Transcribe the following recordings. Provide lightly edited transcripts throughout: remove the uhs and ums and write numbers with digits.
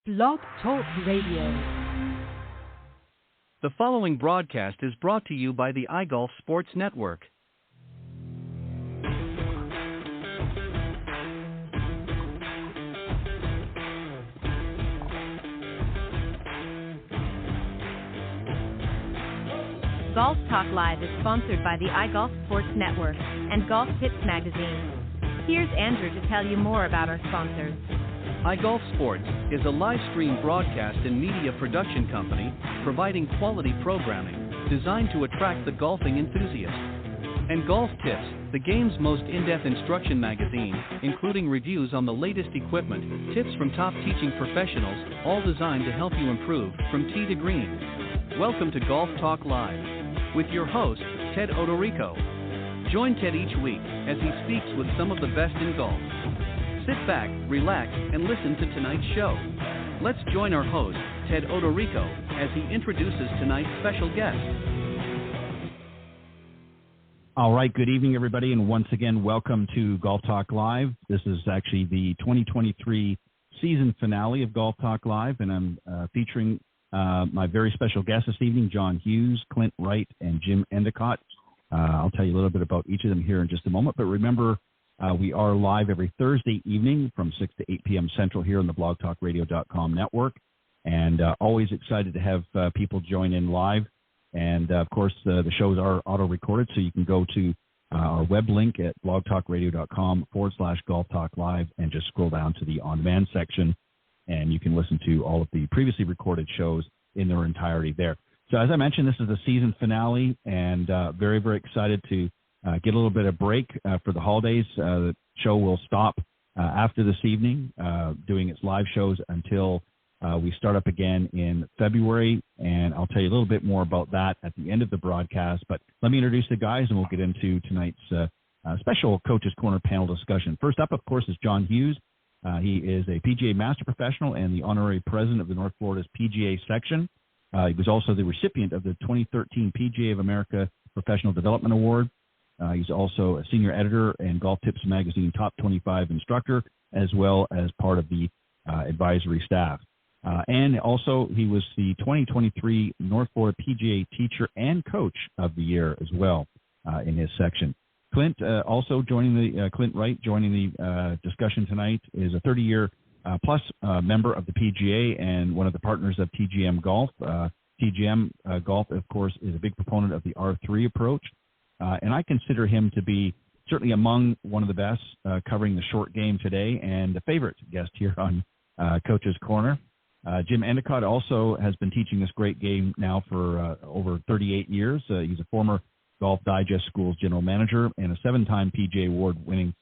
Blog Talk Radio. The following broadcast is brought to you by the iGolf Sports Network. Golf Talk Live is sponsored by the iGolf Sports Network and Golf Tips Magazine. Here's Andrew to tell you more about our sponsors. iGolf Sports is a live stream broadcast and media production company providing quality programming designed to attract the golfing enthusiast. And Golf Tips, the game's most in-depth instruction magazine, including reviews on the latest equipment, tips from top teaching professionals, all designed to help you improve from tee to green. Welcome to Golf Talk Live with your host, Ted Odorico. Join Ted each week as he speaks with some of the best in golf. Sit back, relax, and listen to tonight's show. Let's join our host, Ted Odorico, as he introduces tonight's special guest. All right, good evening, everybody, and once again, welcome to Golf Talk Live. This is actually the 2023 season finale of Golf Talk Live, and I'm featuring my very special guests this evening, John Hughes, Clint Wright, and Jim Endicott. I'll tell you a little bit about each of them here in just a moment, but remember, we are live every Thursday evening from 6 to 8 p.m. Central here on the blogtalkradio.com network, and always excited to have people join in live. And, of course, the shows are auto-recorded, so you can go to our web link at blogtalkradio.com/Golf Talk Live and just scroll down to the on-demand section, and you can listen to all of the previously recorded shows in their entirety there. So as I mentioned, this is the season finale, and very, very excited to get a little bit of break for the holidays. The show will stop after this evening, doing its live shows until we start up again in February, and I'll tell you a little bit more about that at the end of the broadcast. But let me introduce the guys, and we'll get into tonight's special Coach's Corner panel discussion. First up, of course, is John Hughes. He is a PGA Master Professional and the Honorary President of the North Florida's PGA section. He was also the recipient of the 2013 PGA of America Professional Development Award. He's also a senior editor and Golf Tips Magazine Top 25 instructor, as well as part of the advisory staff. And also, he was the 2023 North Florida PGA Teacher and Coach of the Year as well in his section. Clint, also joining the Clint Wright, joining the discussion tonight, is a 30-year plus member of the PGA and one of the partners of TGM Golf. TGM Golf, of course, is a big proponent of the R3 approach. And I consider him to be certainly among one of the best covering the short game today, and a favorite guest here on Coach's Corner. Jim Endicott also has been teaching this great game now for over 38 years. He's a former Golf Digest School's general manager and a 7-time PGA Award winning,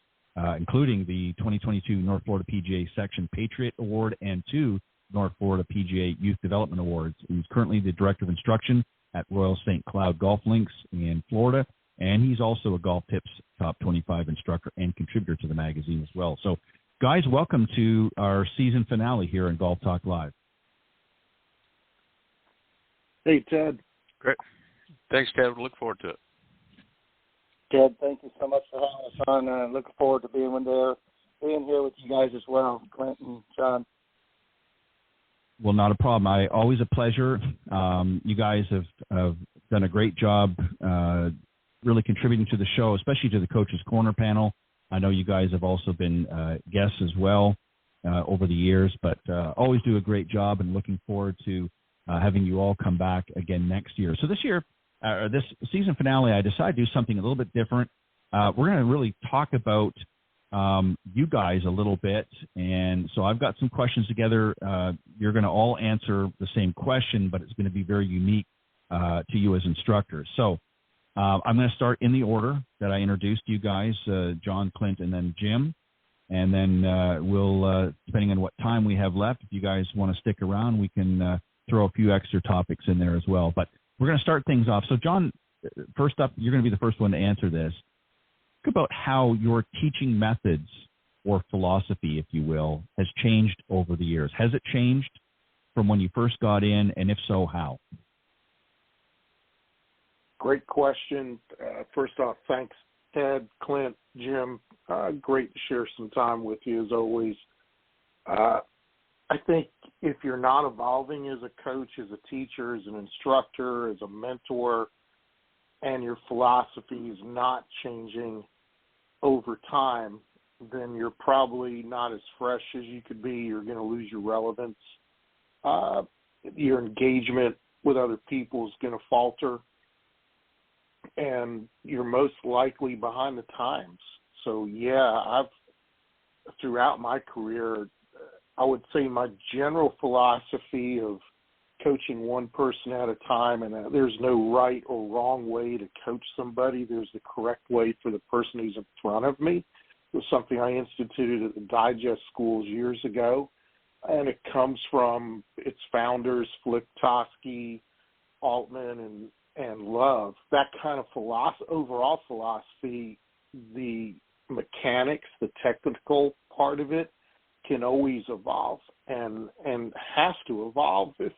including the 2022 North Florida PGA Section Patriot Award and 2 North Florida PGA Youth Development Awards. He's currently the Director of Instruction at Royal St. Cloud Golf Links in Florida, and he's also a Golf Tips Top 25 instructor and contributor to the magazine as well. So, guys, welcome to our season finale here in Golf Talk Live. Hey, Ted. Great. Thanks, Ted. We look forward to it. Ted, thank you so much for having us on. Looking forward to being here with you guys as well, Clint and John. Well, not a problem. Always a pleasure. You guys have done a great job really contributing to the show, especially to the Coach's Corner panel. I know you guys have also been guests as well over the years, but always do a great job, and looking forward to having you all come back again next year. So this year, this season finale, I decided to do something a little bit different. We're going to really talk about you guys a little bit, and so I've got some questions together. You're going to all answer the same question, but it's going to be very unique to you as instructors. So I'm going to start in the order that I introduced you guys, John, Clint, and then Jim. And then we'll, depending on what time we have left, if you guys want to stick around, we can throw a few extra topics in there as well. But we're going to start things off. So, John, first up, you're going to be the first one to answer this. Talk about how your teaching methods or philosophy, if you will, has changed over the years. Has it changed from when you first got in, and if so, how? Great question. First off, thanks, Ted, Clint, Jim. Great to share some time with you as always. I think if you're not evolving as a coach, as a teacher, as an instructor, as a mentor, and your philosophy is not changing over time, then you're probably not as fresh as you could be. You're going to lose your relevance. Your engagement with other people is going to falter, and you're most likely behind the times. So, yeah, throughout my career, I would say my general philosophy of coaching one person at a time, and there's no right or wrong way to coach somebody. There's the correct way for the person who's in front of me. It was something I instituted at the Digest schools years ago, and it comes from its founders, Flick Toski, Altman, and Love. That kind of overall philosophy, the mechanics, the technical part of it, can always evolve and has to evolve. If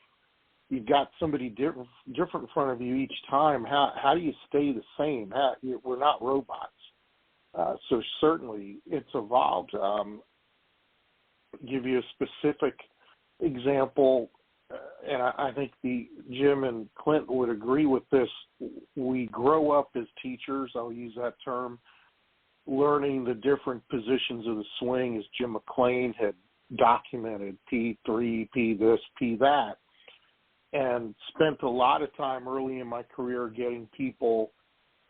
you've got somebody different in front of you each time, how do you stay the same? We're not robots. So certainly it's evolved. Give you a specific example, and I think Jim and Clint would agree with this. We grow up as teachers, I'll use that term, learning the different positions of the swing, as Jim McLean had documented, P3, P this, P that, and spent a lot of time early in my career getting people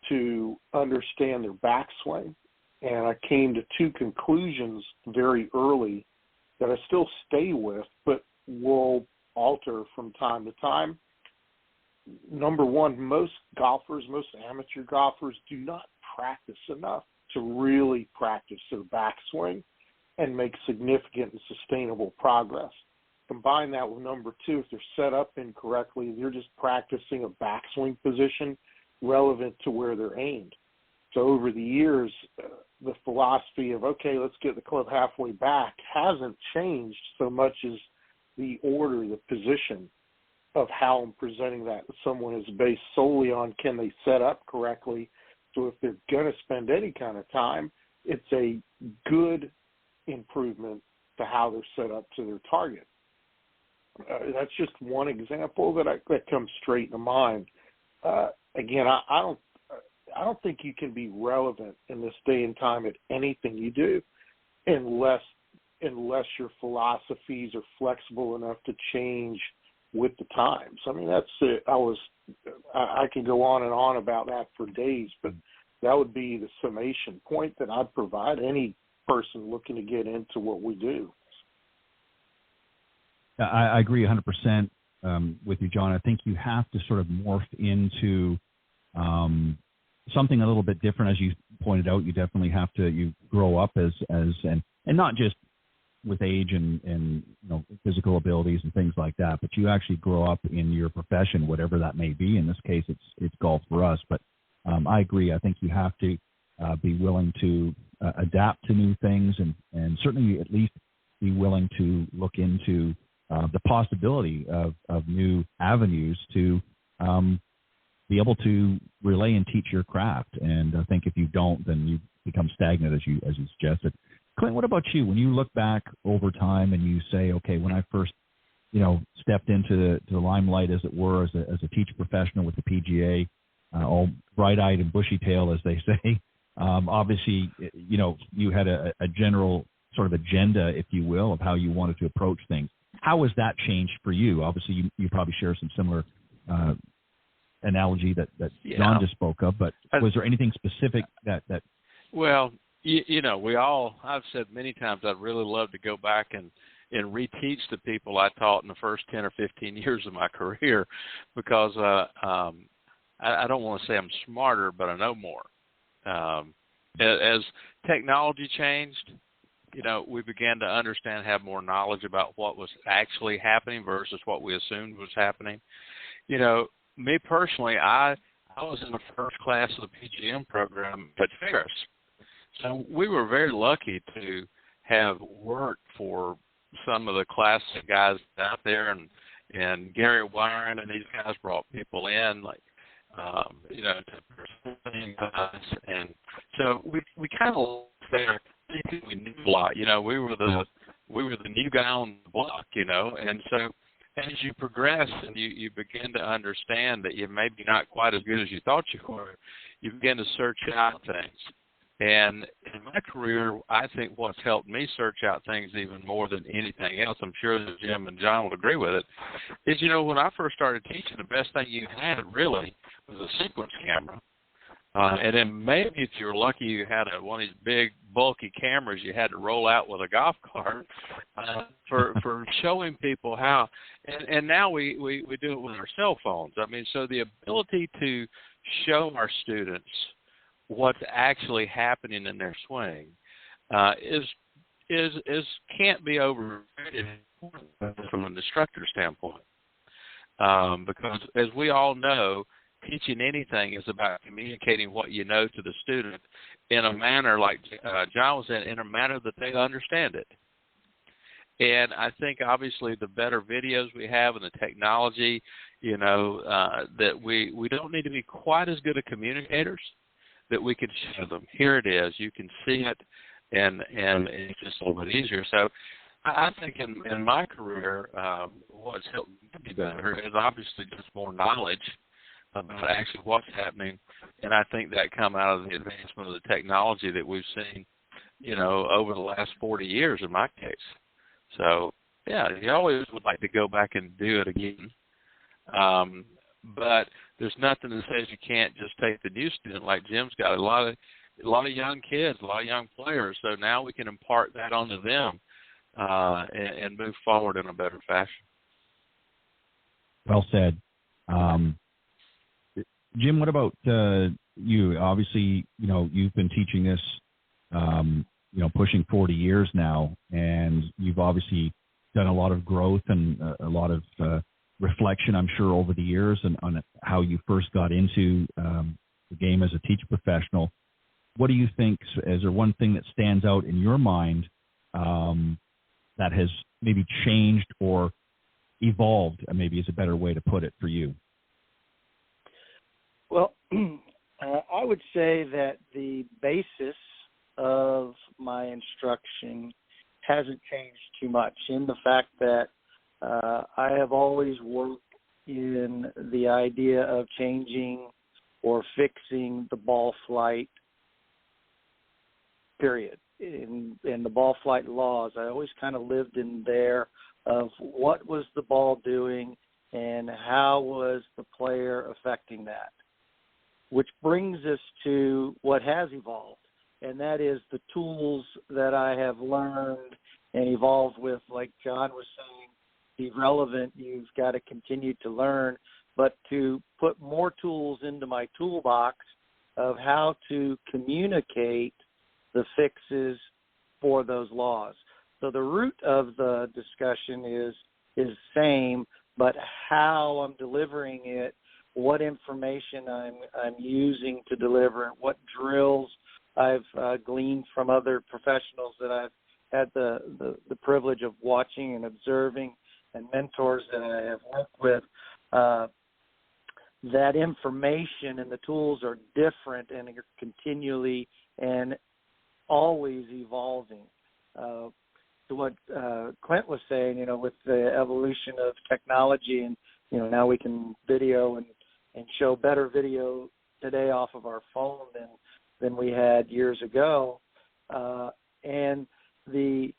to understand their backswing. And I came to two conclusions very early that I still stay with, but will alter from time to time. Number one, most amateur golfers do not practice enough to really practice their backswing and make significant and sustainable progress. Combine that with number two, if they're set up incorrectly, they're just practicing a backswing position relevant to where they're aimed. So over the years, the philosophy of, okay, let's get the club halfway back hasn't changed so much as the order, the position of how I'm presenting that to someone is based solely on can they set up correctly. So if they're going to spend any kind of time, it's a good improvement to how they're set up to their target. That's just one example that comes straight to mind. Again, I don't think you can be relevant in this day and time at anything you do unless your philosophies are flexible enough to change with the times. I mean, that's it. I could go on and on about that for days, but that would be the summation point that I'd provide any person looking to get into what we do. I agree 100% with you, John. I think you have to sort of morph into something a little bit different. As you pointed out, you definitely have to, you grow up as and not just with age and physical abilities and things like that, but you actually grow up in your profession, whatever that may be. In this case, it's golf for us. But I agree. I think you have to be willing to adapt to new things and certainly at least be willing to look into the possibility of new avenues to be able to relay and teach your craft. And I think if you don't, then you become stagnant, as you suggested. Clint, what about you? When you look back over time and you say, okay, when I first, stepped into the limelight, as it were, as a teacher professional with the PGA, all bright-eyed and bushy-tailed, as they say, obviously, you had a general sort of agenda, if you will, of how you wanted to approach things. How has that changed for you? Obviously, you probably share some similar analogy that John just spoke of, but was there anything specific that Well, I've said many times I'd really love to go back and reteach the people I taught in the first 10 or 15 years of my career, because I don't want to say I'm smarter, but I know more. As technology changed, we began to understand, have more knowledge about what was actually happening versus what we assumed was happening. Me personally, I was in the first class of the PGM program at Ferris. So we were very lucky to have worked for some of the classic guys out there, and Gary Wyron and these guys brought people in, like, to guys. And so we kind of there thinking we knew a lot. We were we were the new guy on the block, you know. And so as you progress and you begin to understand that you're maybe not quite as good as you thought you were, you begin to search out things. And in my career, I think what's helped me search out things even more than anything else, I'm sure that Jim and John will agree with it, is, you know, when I first started teaching, the best thing you had really was a sequence camera. And then maybe if you were lucky, you had one of these big, bulky cameras you had to roll out with a golf cart for showing people how. And now we do it with our cell phones. I mean, so the ability to show our students what's actually happening in their swing is can't be overrated from an instructor standpoint, because as we all know, teaching anything is about communicating what you know to the student in a manner, like John was saying, in a manner that they understand it. And I think obviously the better videos we have and the technology, you know, that we don't need to be quite as good at communicators, that we can show them. Here it is. You can see it, and it's just a little bit easier. So I think in my career, what's helped me be better is obviously just more knowledge about actually what's happening, and I think that come out of the advancement of the technology that we've seen, you know, over the last 40 years in my case. So, yeah, you always would like to go back and do it again. But there's nothing that says you can't just take the new student, like Jim's got a lot of young kids, a lot of young players. So now we can impart that onto them and move forward in a better fashion. Well said. Jim, what about you? Obviously, you know, you've been teaching this, you know, pushing 40 years now, and you've obviously done a lot of growth and a lot of reflection, I'm sure, over the years and on how you first got into the game as a teacher professional. What do you think, is there one thing that stands out in your mind that has maybe changed or evolved, maybe is a better way to put it for you? Well, I would say that the basis of my instruction hasn't changed too much, in the fact that I have always worked in the idea of changing or fixing the ball flight, period. In the ball flight laws, I always kind of lived in there of what was the ball doing and how was the player affecting that, which brings us to what has evolved, and that is the tools that I have learned and evolved with. Like John was saying, be relevant, you've got to continue to learn, but to put more tools into my toolbox of how to communicate the fixes for those laws. So the root of the discussion is the same, but how I'm delivering it, what information I'm using to deliver it, what drills I've gleaned from other professionals that I've had the privilege of watching and observing, and mentors that I have worked with. That information and the tools are different and are continually and always evolving. To what Clint was saying, you know, with the evolution of technology, and, you know, now we can video and show better video today off of our phone than we had years ago, and the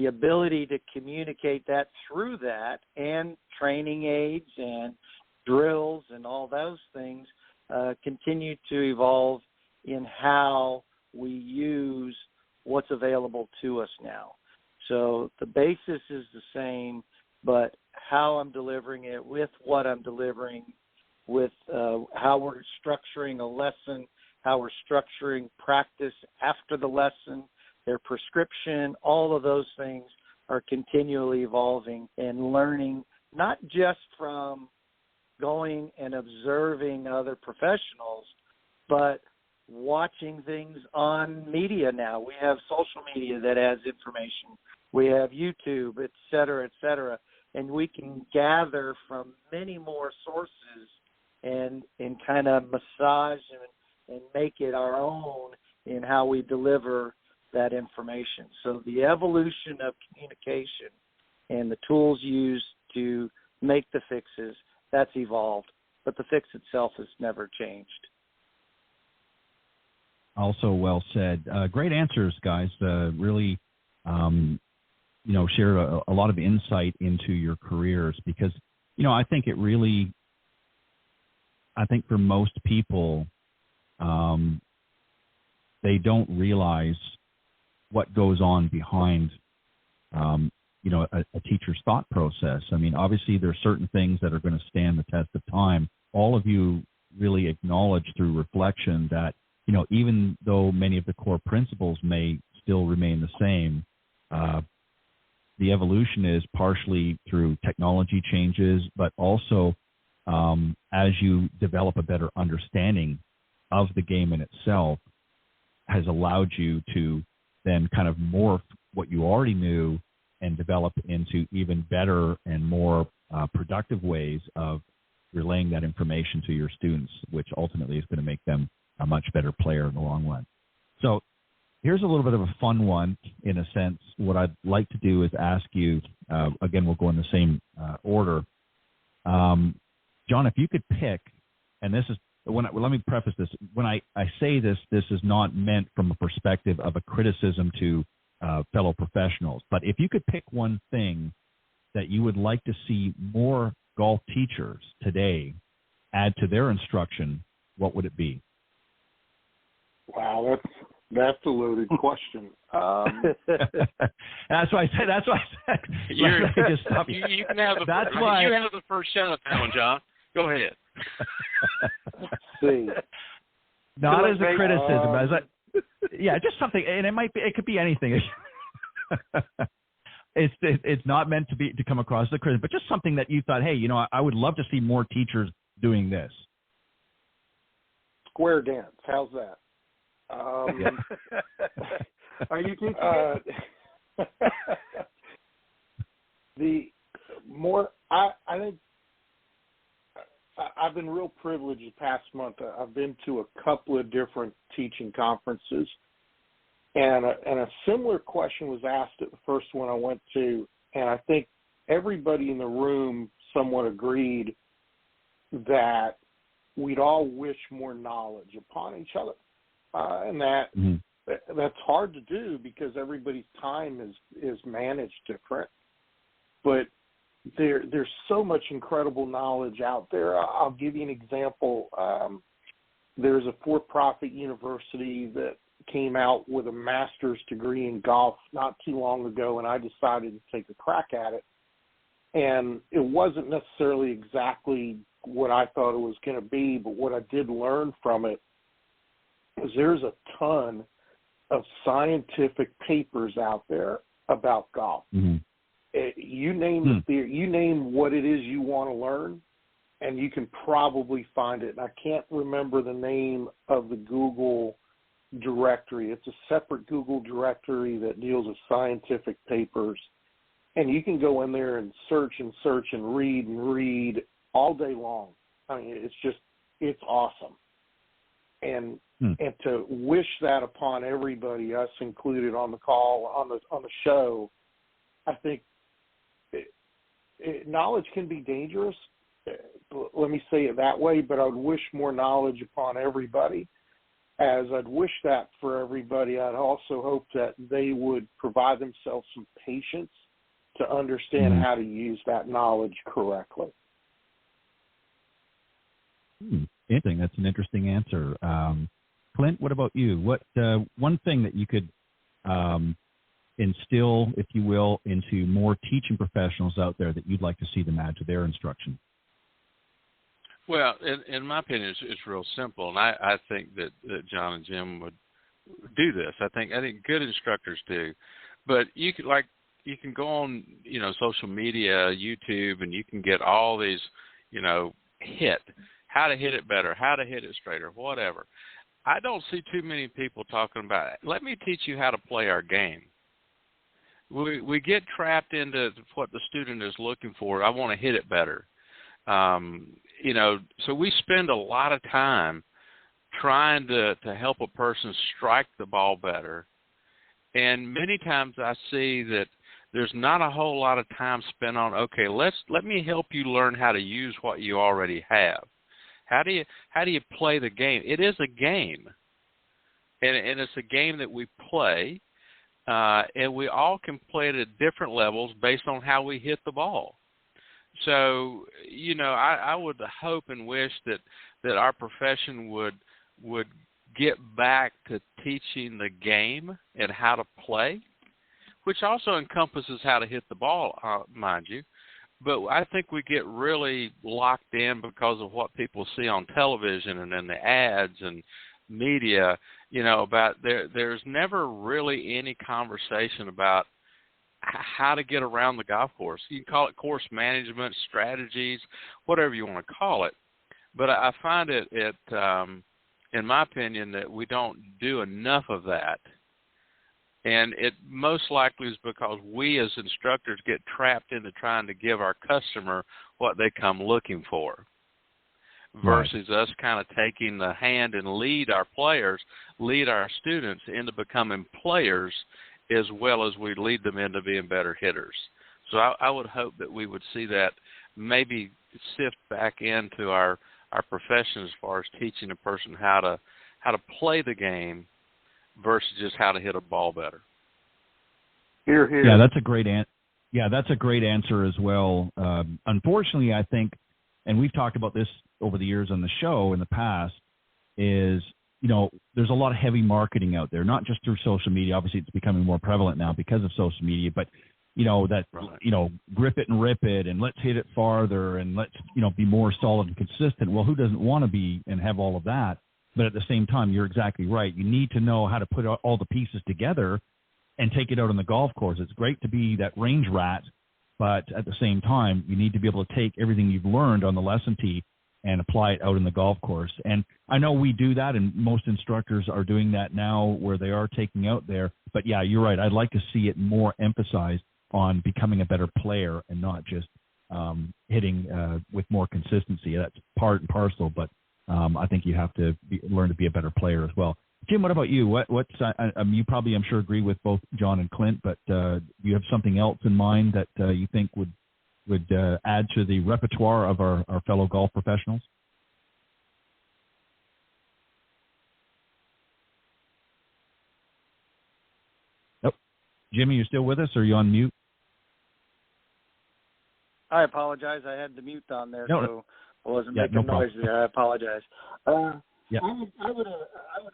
ability to communicate that through that, and training aids and drills and all those things continue to evolve in how we use what's available to us now. So the basis is the same, but how I'm delivering it, with what I'm delivering, with how we're structuring a lesson, how we're structuring practice after the lesson, their prescription, all of those things are continually evolving and learning, not just from going and observing other professionals, but watching things on media now. We have social media that has information. We have YouTube, et cetera, and we can gather from many more sources and kind of massage and make it our own in how we deliver that information. So the evolution of communication and the tools used to make the fixes, that's evolved, but the fix itself has never changed. Also well said. Great answers, guys. Really, shared a lot of insight into your careers because, I think for most people, they don't realize what goes on behind, a teacher's thought process. I mean, obviously there are certain things that are going to stand the test of time. All of you really acknowledge through reflection that, even though many of the core principles may still remain the same, the evolution is partially through technology changes, but also as you develop a better understanding of the game in itself, has allowed you to then kind of morph what you already knew and develop into even better and more productive ways of relaying that information to your students, which ultimately is going to make them a much better player in the long run. So here's a little bit of a fun one in a sense. What I'd like to do is ask you, again, we'll go in the same order. John, if you could pick, and this is, let me preface this. When I say this, this is not meant from a perspective of a criticism to fellow professionals. But if you could pick one thing that you would like to see more golf teachers today add to their instruction, what would it be? Wow, that's a loaded question. That's why I said. You can have the first shot at that one, John. Go ahead. Let's see. Not as a criticism, just something, and it could be anything. It's not meant to come across as a criticism, but just something that you thought, hey, I would love to see more teachers doing this. Square dance. How's that? Are you teaching I think I've been real privileged the past month. I've been to a couple of different teaching conferences, and a similar question was asked at the first one I went to, and I think everybody in the room somewhat agreed that we'd all wish more knowledge upon each other, and that's hard to do because everybody's time is managed different, but there's so much incredible knowledge out there. I'll give you an example. There's a for-profit university that came out with a master's degree in golf not too long ago, and I decided to take a crack at it. And it wasn't necessarily exactly what I thought it was going to be, but what I did learn from it is there's a ton of scientific papers out there about golf. Mm-hmm. You name the theory, you name what it is you want to learn, and you can probably find it. And I can't remember the name of the Google directory. It's a separate Google directory that deals with scientific papers. And you can go in there and search and read all day long. I mean, it's awesome. And to wish that upon everybody, us included on the call, on the show, I think knowledge can be dangerous. Let me say it that way, but I would wish more knowledge upon everybody. As I'd wish that for everybody, I'd also hope that they would provide themselves some patience to understand how to use that knowledge correctly. Interesting. That's an interesting answer. Clint, what about you? What one thing that you could instill, if you will, into more teaching professionals out there that you'd like to see them add to their instruction? Well, in my opinion, it's real simple, and I think that John and Jim would do this. I think good instructors do, but you can go on social media, YouTube, and you can get all these how to hit it better, how to hit it straighter, whatever. I don't see too many people talking about it. Let me teach you how to play our game. We get trapped into what the student is looking for. I want to hit it better. So we spend a lot of time trying to help a person strike the ball better. And many times I see that there's not a whole lot of time spent on, okay, let me help you learn how to use what you already have. How do you play the game? It is a game, and it's a game that we play, and we all can play it at different levels based on how we hit the ball. So, I would hope and wish that our profession would get back to teaching the game and how to play, which also encompasses how to hit the ball, mind you. But I think we get really locked in because of what people see on television and in the ads and media, about there's never really any conversation about how to get around the golf course. You can call it course management, strategies, whatever you want to call it. But I find it in my opinion, that we don't do enough of that. And it most likely is because we as instructors get trapped into trying to give our customer what they come looking for, versus us kind of taking the hand and lead our students into becoming players as well as we lead them into being better hitters. So I would hope that we would see that maybe sift back into our profession as far as teaching a person how to play the game versus just how to hit a ball better. Here. Yeah, that's a great answer as well. Unfortunately, I think, and we've talked about this over the years on the show in the past, is there's a lot of heavy marketing out there, not just through social media. Obviously, it's becoming more prevalent now because of social media, but grip it and rip it, and let's hit it farther, and let's be more solid and consistent. Well, who doesn't want to be and have all of that? But at the same time, you're exactly right. You need to know how to put all the pieces together and take it out on the golf course. It's great to be that range rat, but at the same time, you need to be able to take everything you've learned on the lesson tee and apply it out in the golf course. And I know we do that, and most instructors are doing that now where they are taking out there. But yeah, you're right. I'd like to see it more emphasized on becoming a better player and not just hitting with more consistency. That's part and parcel, but I think you have to learn to be a better player as well. Jim, what about you? You probably, I'm sure, agree with both John and Clint, but do you have something else in mind that you think would add to the repertoire of our fellow golf professionals? Nope. Jimmy, you still with us, or are you on mute? I apologize. I had the mute on there, so I wasn't making no noise there. I apologize. Yeah. I would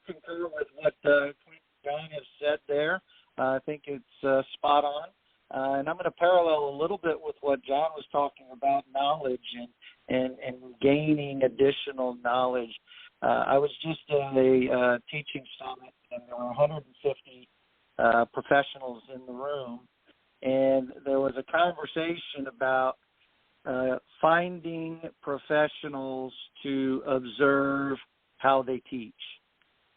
concur with what Clint and John have said there. I think it's spot on. And I'm going to parallel a little bit with what John was talking about, knowledge and gaining additional knowledge. I was just at a teaching summit, and there were 150 professionals in the room, and there was a conversation about finding professionals to observe how they teach.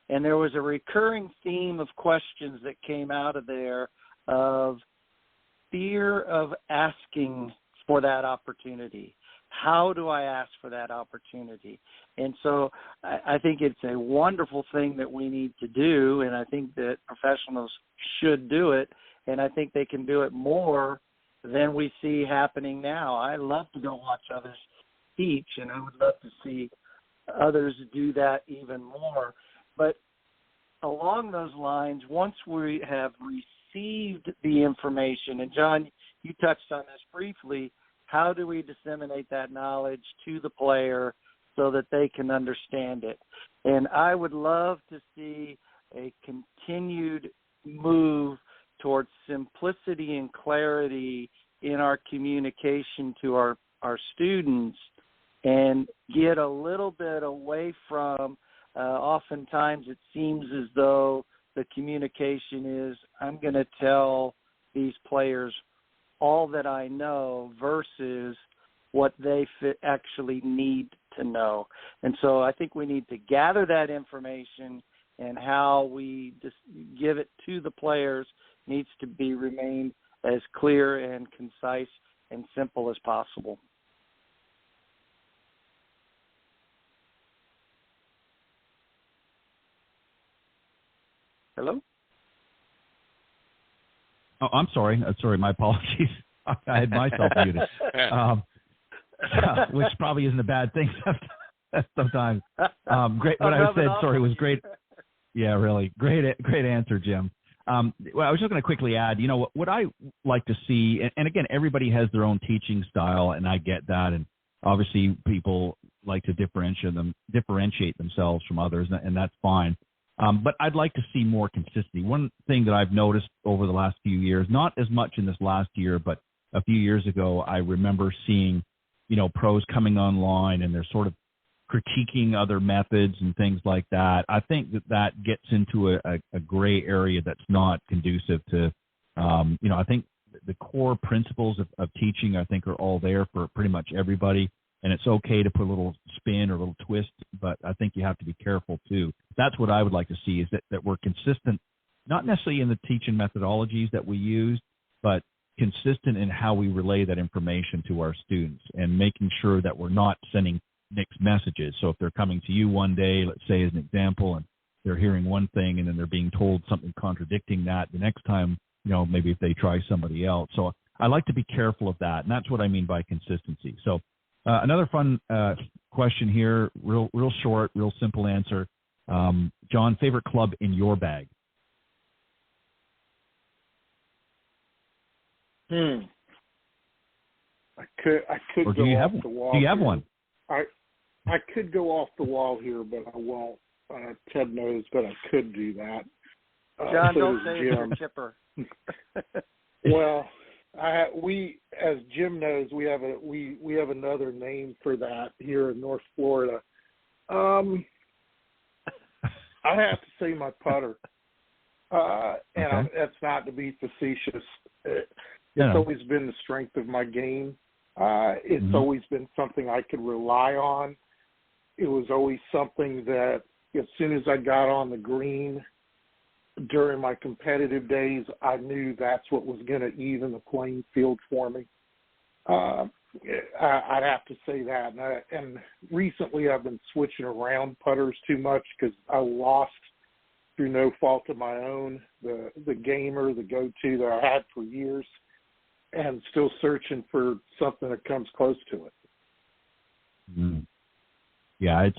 And there was a recurring theme of questions that came out of there of fear of asking for that opportunity. How do I ask for that opportunity? And so I think it's a wonderful thing that we need to do, and I think that professionals should do it, and I think they can do it more than we see happening now. I love to go watch others teach, and I would love to see others do that even more. But along those lines, once we have received the information, and John, you touched on this briefly, how do we disseminate that knowledge to the player so that they can understand it? And I would love to see a continued move towards simplicity and clarity in our communication to our students, and get a little bit away from, oftentimes it seems as though the communication is, I'm going to tell these players all that I know versus what they actually need to know. And so I think we need to gather that information, and how we just give it to the players needs to be remain as clear and concise and simple as possible. Hello? Oh, I'm sorry. Sorry, my apologies. I had myself muted, which probably isn't a bad thing sometimes. Great. What I said, sorry, was great. Yeah, really. Great answer, Jim. Well, I was just going to quickly add, what I like to see, and again, everybody has their own teaching style, and I get that, and obviously people like to differentiate themselves from others, and that's fine. But I'd like to see more consistency. One thing that I've noticed over the last few years, not as much in this last year, but a few years ago, I remember seeing, pros coming online and they're sort of critiquing other methods and things like that. I think that gets into a gray area that's not conducive to, I think the core principles of teaching, I think, are all there for pretty much everybody. And it's okay to put a little spin or a little twist, but I think you have to be careful too. That's what I would like to see, is that we're consistent, not necessarily in the teaching methodologies that we use, but consistent in how we relay that information to our students and making sure that we're not sending mixed messages. So if they're coming to you one day, let's say as an example, and they're hearing one thing and then they're being told something contradicting that the next time, maybe if they try somebody else. So I like to be careful of that, and that's what I mean by consistency. So another fun question here, real short, real simple answer. John, favorite club in your bag? I could or do go you off have the wall. Do you have here. one? I could go off the wall here, but I won't. Ted knows that I could do that. John, so don't say it's chipper. Well, we, as Jim knows, we have another name for that here in North Florida. I have to say my putter, and that's not to be facetious. It's always been the strength of my game. It's always been something I could rely on. It was always something that as soon as I got on the green during my competitive days, I knew that's what was going to even the playing field for me. I'd have to say that. And recently I've been switching around putters too much because I lost, through no fault of my own, the gamer, the go-to that I had for years, and still searching for something that comes close to it. Yeah, it's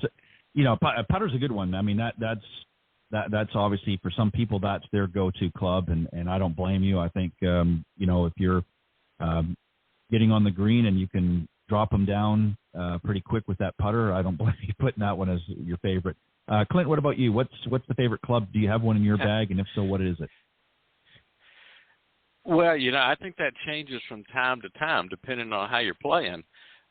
putter's a good one. I mean, that's obviously for some people that's their go-to club, and I don't blame you. I think if you're getting on the green and you can drop them down pretty quick with that putter, I don't blame you putting that one as your favorite. Clint, what about you? What's the favorite club? Do you have one in your bag, and if so, what is it? Well, I think that changes from time to time depending on how you're playing.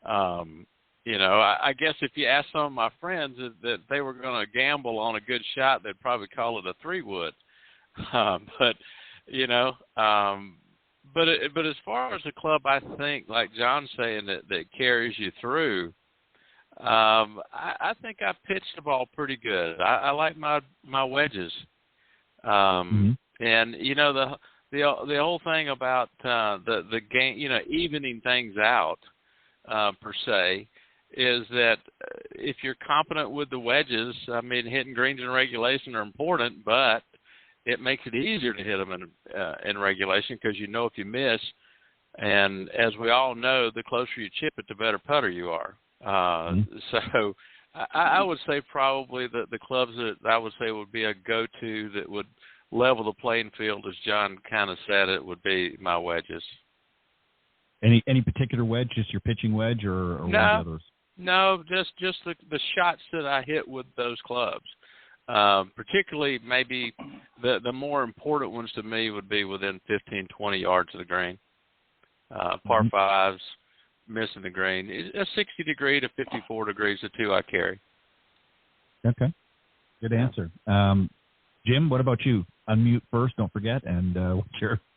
I guess if you ask some of my friends that they were going to gamble on a good shot, they'd probably call it a 3-wood. But as far as the club, I think, like John's saying, that carries you through, I think I pitched the ball pretty good. I like my wedges. And, the whole thing about the game, evening things out, per se, is that if you're competent with the wedges, I mean, hitting greens in regulation are important, but it makes it easier to hit them in regulation because if you miss. And as we all know, the closer you chip it, the better putter you are. So I would say probably the clubs that I would say would be a go-to that would level the playing field, as John kind of said, it would be my wedges. Any particular wedge, just your pitching wedge or one of the others? No, just the shots that I hit with those clubs. Particularly maybe the more important ones to me would be within 15, 20 yards of the green. Par fives, missing the green. A 60 degree to 54 degrees, the two I carry. Okay. Good answer. Jim, what about you? Unmute first, don't forget. And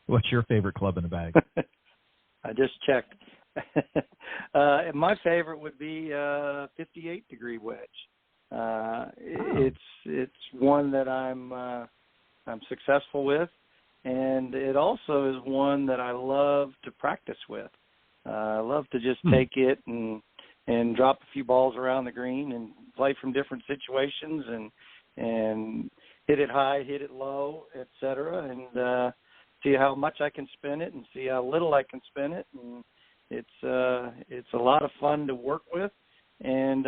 what's your favorite club in the bag? I just checked. My favorite would be 58-degree wedge. It's one that I'm successful with, and it also is one that I love to practice with. I love to just take it and drop a few balls around the green and play from different situations and hit it high, hit it low, etc. And see how much I can spin it and see how little I can spin it, and it's a lot of fun to work with, and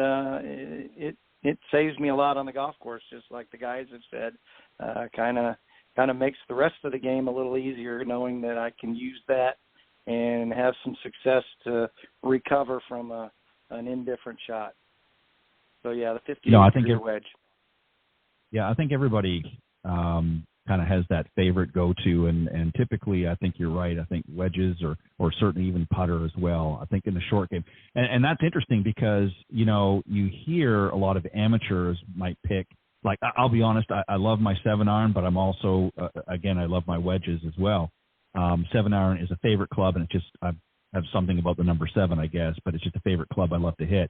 it saves me a lot on the golf course, just like the guys have said. Kind of makes the rest of the game a little easier, knowing that I can use that and have some success to recover from an indifferent shot. So yeah, the 50 wedge. Yeah, I think everybody kind of has that favorite go-to, and typically I think you're right. I think wedges or certainly even putter as well. I think in the short game, and that's interesting because, you hear a lot of amateurs might pick, like, I'll be honest, I love my 7-iron, but I'm also, again, I love my wedges as well. 7-iron is a favorite club, and it's just, I have something about the number 7, I guess, but it's just a favorite club I love to hit.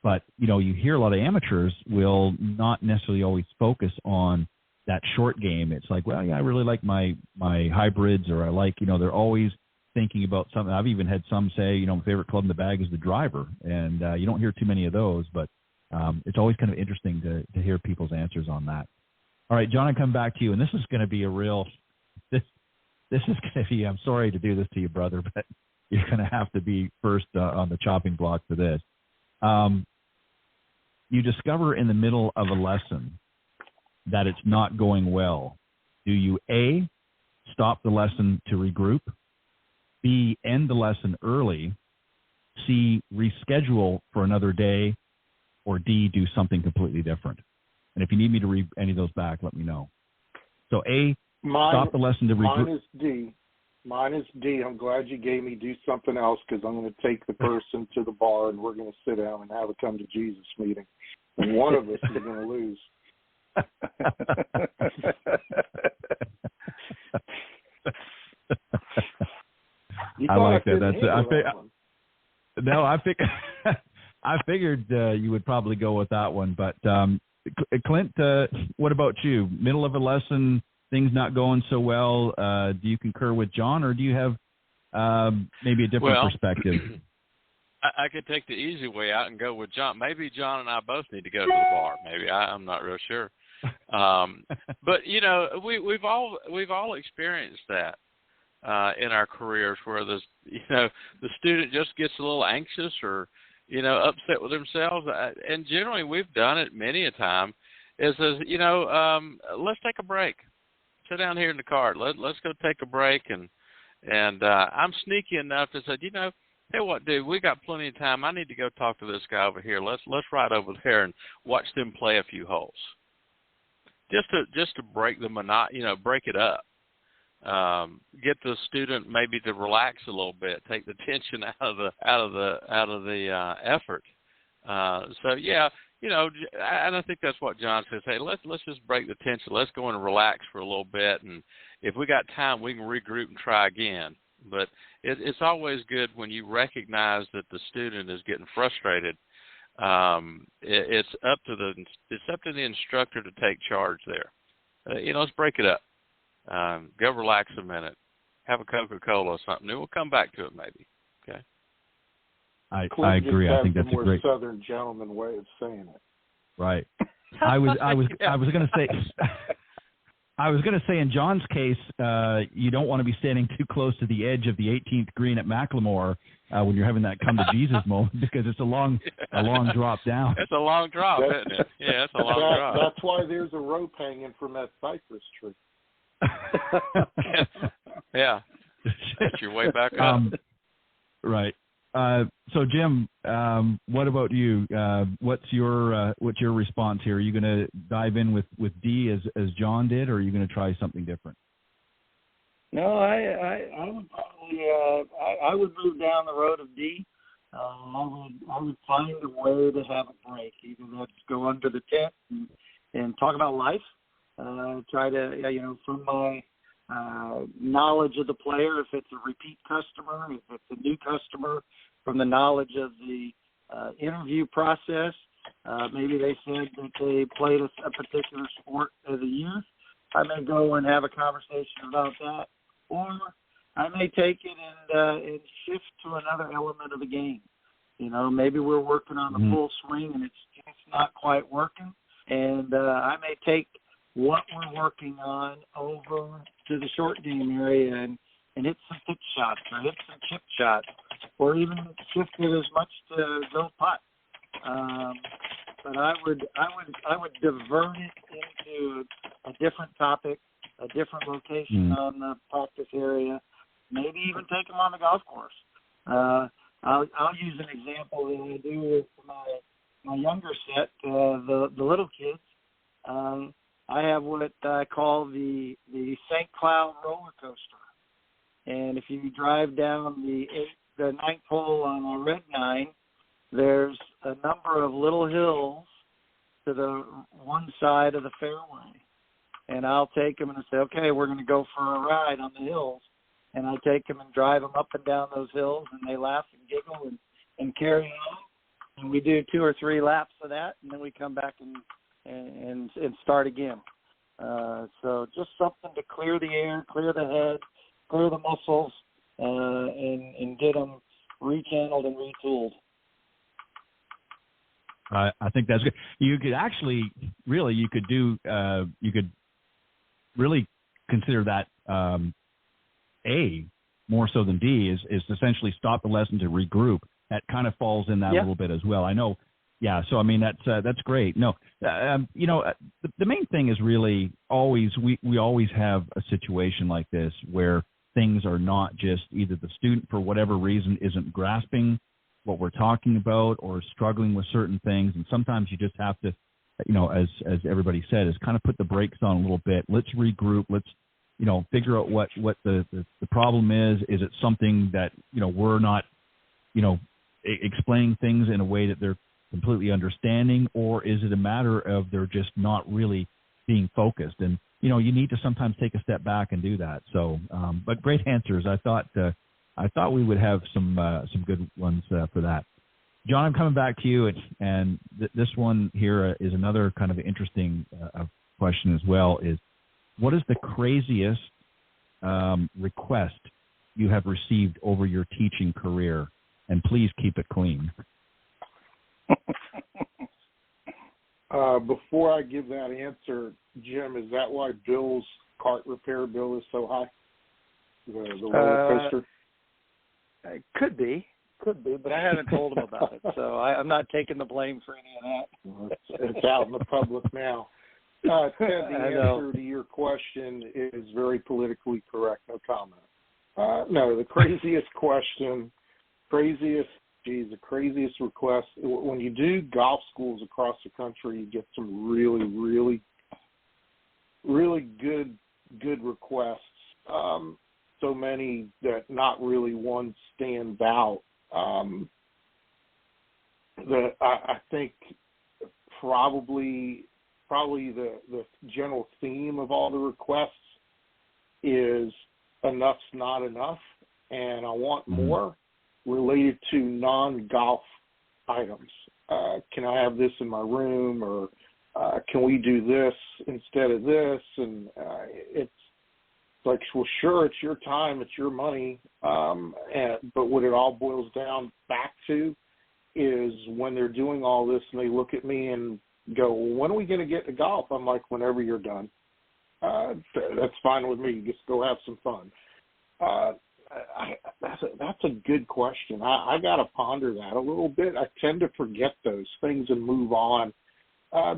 But, you hear a lot of amateurs will not necessarily always focus on that short game. It's like, well, yeah, I really like my hybrids, or I like, they're always thinking about something. I've even had some say, my favorite club in the bag is the driver, and you don't hear too many of those, but it's always kind of interesting to hear people's answers on that. All right, John, I come back to you, and this is going to be this is going to be, I'm sorry to do this to you, brother, but you're going to have to be first on the chopping block for this. You discover in the middle of a lesson that it's not going well. Do you A, stop the lesson to regroup, B, end the lesson early, C, reschedule for another day, or D, do something completely different? And if you need me to read any of those back, let me know. So A, stop the lesson to regroup. Mine is D. I'm glad you gave me do something else, because I'm going to take the person to the bar and we're going to sit down and have a come to Jesus meeting. And one of us is going to lose. I like that. I figured you would probably go with that one. But Clint, what about you? Middle of a lesson, things not going so well. Do you concur with John, or do you have maybe a different perspective? I could take the easy way out and go with John. Maybe John and I both need to go to the bar. Maybe I'm not real sure. But we've all experienced that in our careers, where the student just gets a little anxious or upset with themselves, and generally we've done it many a time. Let's take a break. Sit down here in the car. Let's go take a break, and I'm sneaky enough to say, hey, what, dude? We got plenty of time. I need to go talk to this guy over here. Let's ride over there and watch them play a few holes. Just to break the break it up. Get the student maybe to relax a little bit, take the tension out of the effort. So yeah, and I think that's what John says. Hey, let's just break the tension. Let's go and relax for a little bit, and if we got time, we can regroup and try again. But it's always good when you recognize that the student is getting frustrated. It's up to the instructor to take charge there. Let's break it up. Go relax a minute. Have a Coca-Cola or something. Then we'll come back to it maybe. Okay. I agree. I think that's a great Southern gentleman way of saying it. Right. I was going to say. I was going to say, in John's case, you don't want to be standing too close to the edge of the 18th green at Macklemore when you're having that come to Jesus moment, because it's a long drop down. It's a long drop, isn't it? Yeah, it's a long drop. That's why there's a rope hanging from that cypress tree. Yeah, that's your way back up. Right. So Jim, what about you? What's your response here? Are you going to dive in with D as John did, or are you going to try something different? No, I would probably I would move down the road of D. I would find a way to have a break. Either let's go under the tent and talk about life. Try to from my knowledge of the player, if it's a repeat customer, if it's a new customer, from the knowledge of the interview process. Maybe they said that they played a particular sport as a youth. I may go and have a conversation about that, or I may take it and shift to another element of the game. Maybe we're working on the full swing and it's just not quite working, and I may take what we're working on over to the short game area and hit some pitch shots or hit some chip shots, or even shift it as much to go putt. But I would divert it into a different topic, a different location on the practice area, maybe even take them on the golf course. I'll use an example that I do with my younger set, the little kids. I have what I call the St. Cloud roller coaster. And if you drive down the ninth hole on a red 9, there's a number of little hills to the one side of the fairway. And I'll take them and say, okay, we're going to go for a ride on the hills. And I take them and drive them up and down those hills, and they laugh and giggle and carry on. And we do 2 or 3 laps of that, and then we come back and start again. So just something to clear the air, clear the head, clear the muscles, and get them rechanneled and retooled. I think that's good. You could actually, really, you could really consider that A, more so than D, is essentially stop the lesson to regroup. That kind of falls in that a little bit as well. I know. Yeah. So, I mean, that's great. No, the main thing is really always, we always have a situation like this where things are not just either the student for whatever reason isn't grasping what we're talking about or struggling with certain things. And sometimes you just have to, as everybody said, is kind of put the brakes on a little bit. Let's regroup. Let's, figure out what the problem is. Is it something that, we're not, explaining things in a way that they're completely understanding, or is it a matter of they're just not really being focused? And, you need to sometimes take a step back and do that. So, but great answers. I thought we would have some good ones for that. John, I'm coming back to you, and this one here is another kind of interesting question as well. Is what is the craziest request you have received over your teaching career? And please keep it clean. Before I give that answer, Jim, is that why Bill's cart repair bill is so high? The roller coaster? It could be, but I haven't told him about it, so I'm not taking the blame for any of that. It's out in the public now. Ted, the answer to your question is very politically correct. No comment. No, the craziest question, the craziest request. When you do golf schools across the country, you get some really, really, really good requests. So many that not really one stands out. That I think probably the general theme of all the requests is enough's not enough, and I want more related to non-golf items. Can I have this in my room, or can we do this instead of this? And it's like, well, sure, it's your time, it's your money, but what it all boils down back to is when they're doing all this and they look at me and go, well, when are we going to get to golf? I'm like, whenever you're done. That's fine with me. Just go have some fun. That's a good question. I got to ponder that a little bit. I tend to forget those things and move on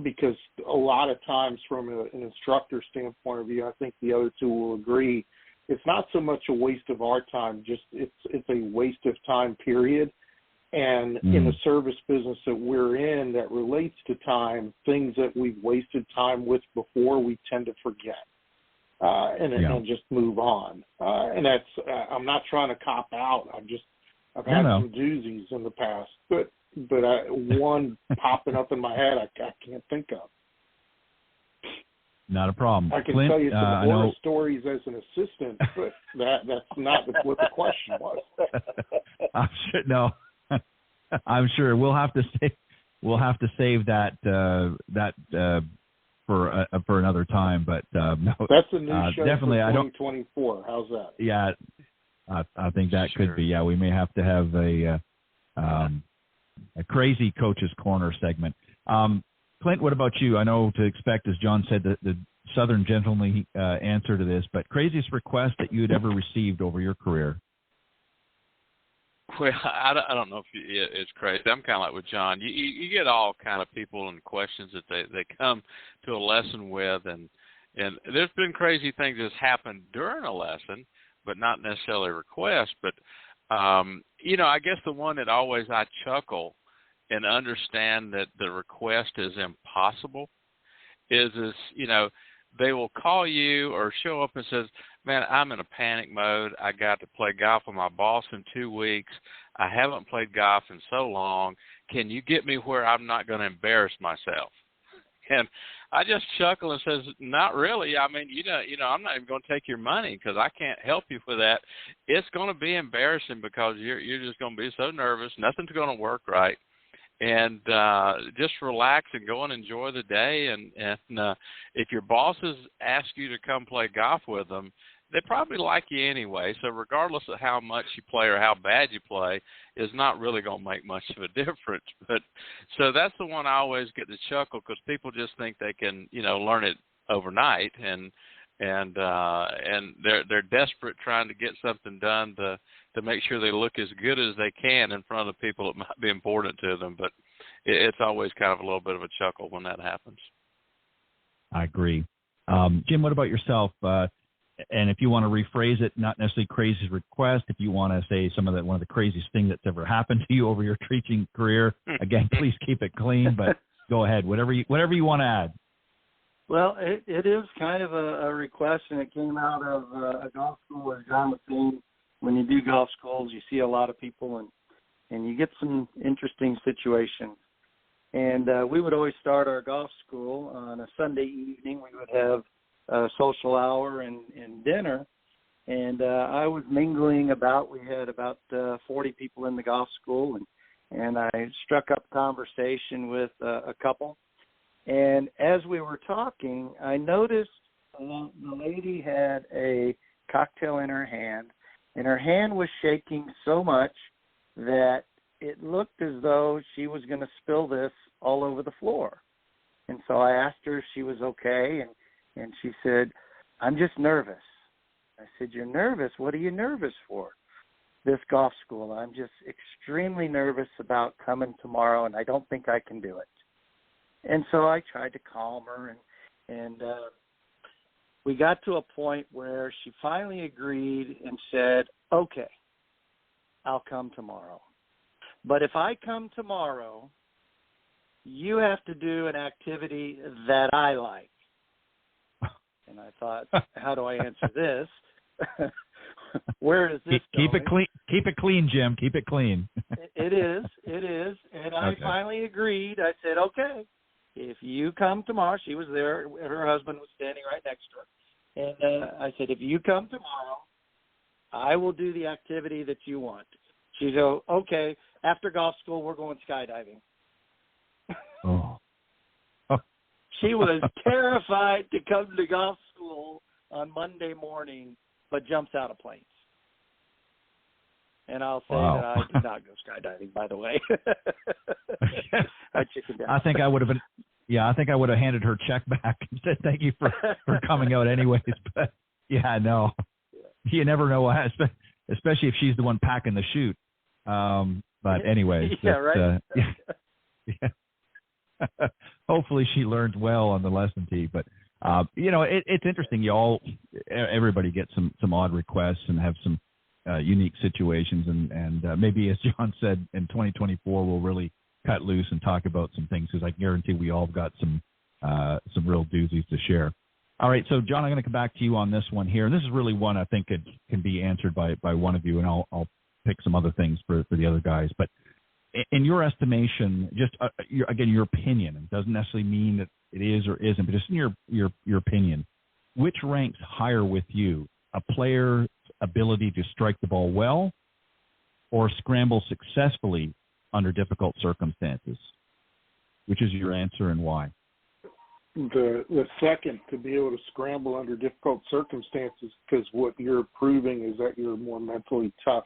because a lot of times from an instructor standpoint of view, I think the other two will agree, it's not so much a waste of our time, just it's a waste of time, period. And in the service business that we're in that relates to time, things that we've wasted time with before, we tend to forget and just move on. And that's I'm not trying to cop out. I've had some doozies in the past, but one popping up in my head I can't think of. Not a problem. I can Clint, tell you some horror stories as an assistant, but that's not what the question was. I'm sure we'll have to save that for another time. But no, that's a new show definitely for 2024. How's that? Yeah, I think that could be. Yeah, we may have to have a crazy coach's corner segment. Clint, what about you? I know to expect, as John said, the Southern gentlemanly answer to this, but craziest request that you had ever received over your career? Well, I don't know if it's crazy. I'm kind of like with John. You get all kind of people and questions that they come to a lesson with, and there's been crazy things that's happened during a lesson, but not necessarily a request. But I guess the one that always I chuckle and understand that the request is impossible is they will call you or show up and says, man, I'm in a panic mode. I got to play golf with my boss in 2 weeks. I haven't played golf in so long. Can you get me where I'm not going to embarrass myself? And I just chuckle and says, not really. I mean, I'm not even going to take your money because I can't help you with that. It's going to be embarrassing because you're just going to be so nervous. Nothing's going to work right. And just relax and go and enjoy the day. And if your bosses ask you to come play golf with them, they probably like you anyway. So regardless of how much you play or how bad you play, is not really going to make much of a difference. But so that's the one I always get to chuckle because people just think they can, learn it overnight, and they're desperate trying to get something done to make sure they look as good as they can in front of people that might be important to them. But it's always kind of a little bit of a chuckle when that happens. I agree. Jim, what about yourself? And if you want to rephrase it, not necessarily crazy request, if you want to say one of the craziest things that's ever happened to you over your teaching career, again, please keep it clean, but go ahead, whatever you want to add. Well, it is kind of a request, and it came out of a golf school, as John was saying. When you do golf schools, you see a lot of people, and you get some interesting situations. And we would always start our golf school on a Sunday evening. We would have a social hour and dinner. And I was mingling about. We had about 40 people in the golf school, and I struck up conversation with a couple. And as we were talking, I noticed the lady had a cocktail in her hand, and her hand was shaking so much that it looked as though she was going to spill this all over the floor. And so I asked her if she was okay, and she said, I'm just nervous. I said, you're nervous? What are you nervous for? This golf school. I'm just extremely nervous about coming tomorrow, and I don't think I can do it. And so I tried to calm her, and we got to a point where she finally agreed and said, okay, I'll come tomorrow. But if I come tomorrow, you have to do an activity that I like. And I thought, how do I answer this? Where is this Keep going? it clean. Keep it clean, Jim. Keep it clean. It is. And I finally agreed. I said, okay, if you come tomorrow, she was there. Her husband was standing right next to her. And I said, if you come tomorrow, I will do the activity that you want. She said, okay, after golf school, we're going skydiving. Oh. She was terrified to come to golf school on Monday morning, but jumps out of planes. And I'll say that I did not go skydiving, by the way. I chickened out. I think I would have handed her check back and said thank you for coming out anyways. But yeah, no, you never know, especially if she's the one packing the chute. But anyways, yeah, right. Yeah. Hopefully she learned well on the lesson tee. But it's interesting. Everybody gets some odd requests and have some unique situations, and maybe, as John said, in 2024 we'll really cut loose and talk about some things, because I guarantee we all got some real doozies to share. All right, so John, I'm going to come back to you on this one here, and this is really one I think can be answered by one of you, and I'll pick some other things for the other guys. But in your estimation, just your opinion, it doesn't necessarily mean that it is or isn't, but just in your opinion, which ranks higher with you, a player's ability to strike the ball well or scramble successfully under difficult circumstances? Which is your answer and why? The second, to be able to scramble under difficult circumstances, because what you're proving is that you're more mentally tough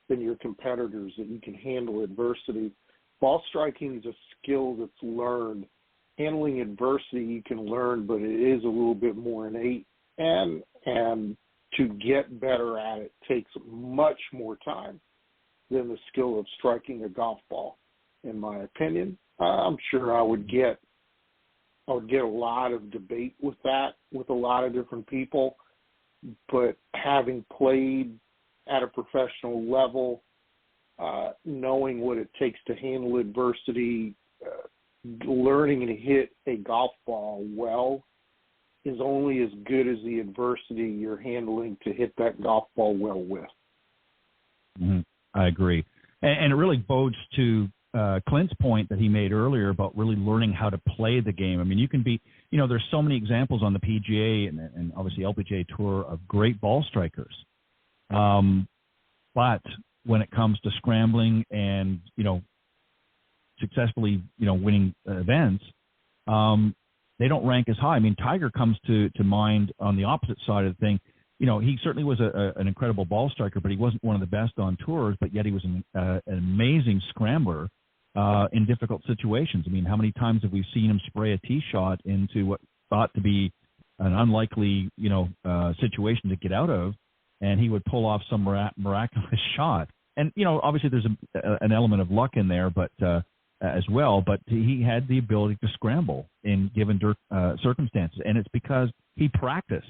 than your competitors, that you can handle adversity. Ball striking is a skill that's learned, handling adversity you can learn, but it is a little bit more innate, and to get better at it takes much more time than the skill of striking a golf ball, in my opinion. I'm sure I would get a lot of debate with that with a lot of different people, but having played at a professional level, knowing what it takes to handle adversity, learning to hit a golf ball well is only as good as the adversity you're handling to hit that golf ball well with. Mm-hmm. I agree. And it really bodes to Clint's point that he made earlier about really learning how to play the game. I mean, you can be, there's so many examples on the PGA and obviously LPGA Tour of great ball strikers. But when it comes to scrambling and, successfully, winning events, they don't rank as high. I mean, Tiger comes to mind on the opposite side of the thing. He certainly was an incredible ball striker, but he wasn't one of the best on tours, but yet he was an amazing scrambler in difficult situations. I mean, how many times have we seen him spray a tee shot into what thought to be an unlikely, situation to get out of, and he would pull off some miraculous shot. And, obviously there's an element of luck in there, but as well, but he had the ability to scramble in given circumstances, and it's because he practiced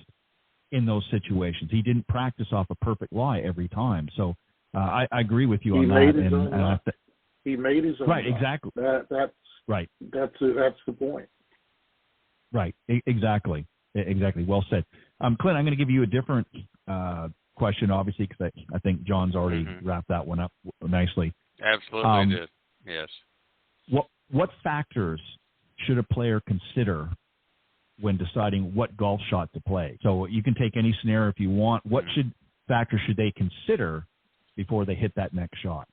in those situations. He didn't practice off a perfect lie every time. So I agree with you on that. He made his own right, luck. exactly. That's right. That's the point. Right, exactly. Well said. Clint, I'm going to give you a different question, obviously, because I think John's already wrapped that one up nicely. Absolutely did. Yes. What factors should a player consider when deciding what golf shot to play? So you can take any scenario if you want. What factors should they consider before they hit that next shot?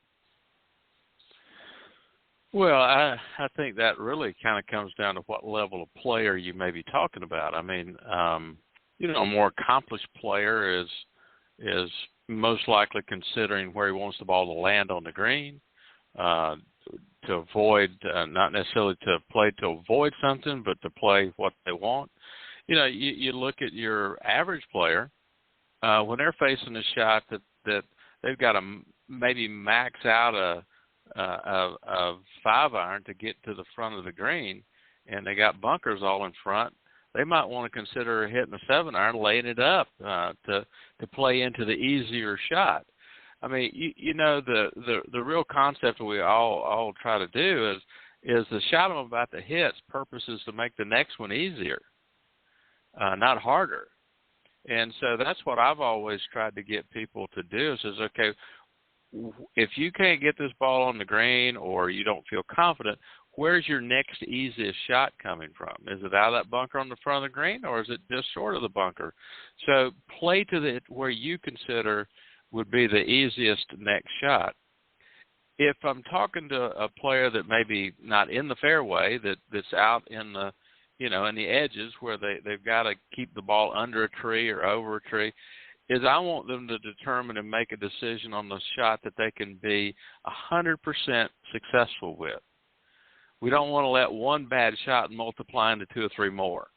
Well, I think that really kind of comes down to what level of player you may be talking about. I mean, a more accomplished player is most likely considering where he wants the ball to land on the green, to avoid, not necessarily to play to avoid something, but to play what they want. You look at your average player, when they're facing a shot that they've got to maybe max out a 5-iron to get to the front of the green, and they got bunkers all in front, they might want to consider hitting a 7-iron, laying it up to play into the easier shot. I mean, the real concept that we all try to do is the shot I'm about to hit's purpose is to make the next one easier, not harder. And so that's what I've always tried to get people to do is okay, if you can't get this ball on the green or you don't feel confident, where's your next easiest shot coming from? Is it out of that bunker on the front of the green, or is it just short of the bunker? So play to where you consider would be the easiest next shot. If I'm talking to a player that maybe not in the fairway, that's out in the, in the edges where they've got to keep the ball under a tree or over a tree, is I want them to determine and make a decision on the shot that they can be 100% successful with. We don't want to let one bad shot multiply into 2 or 3 more.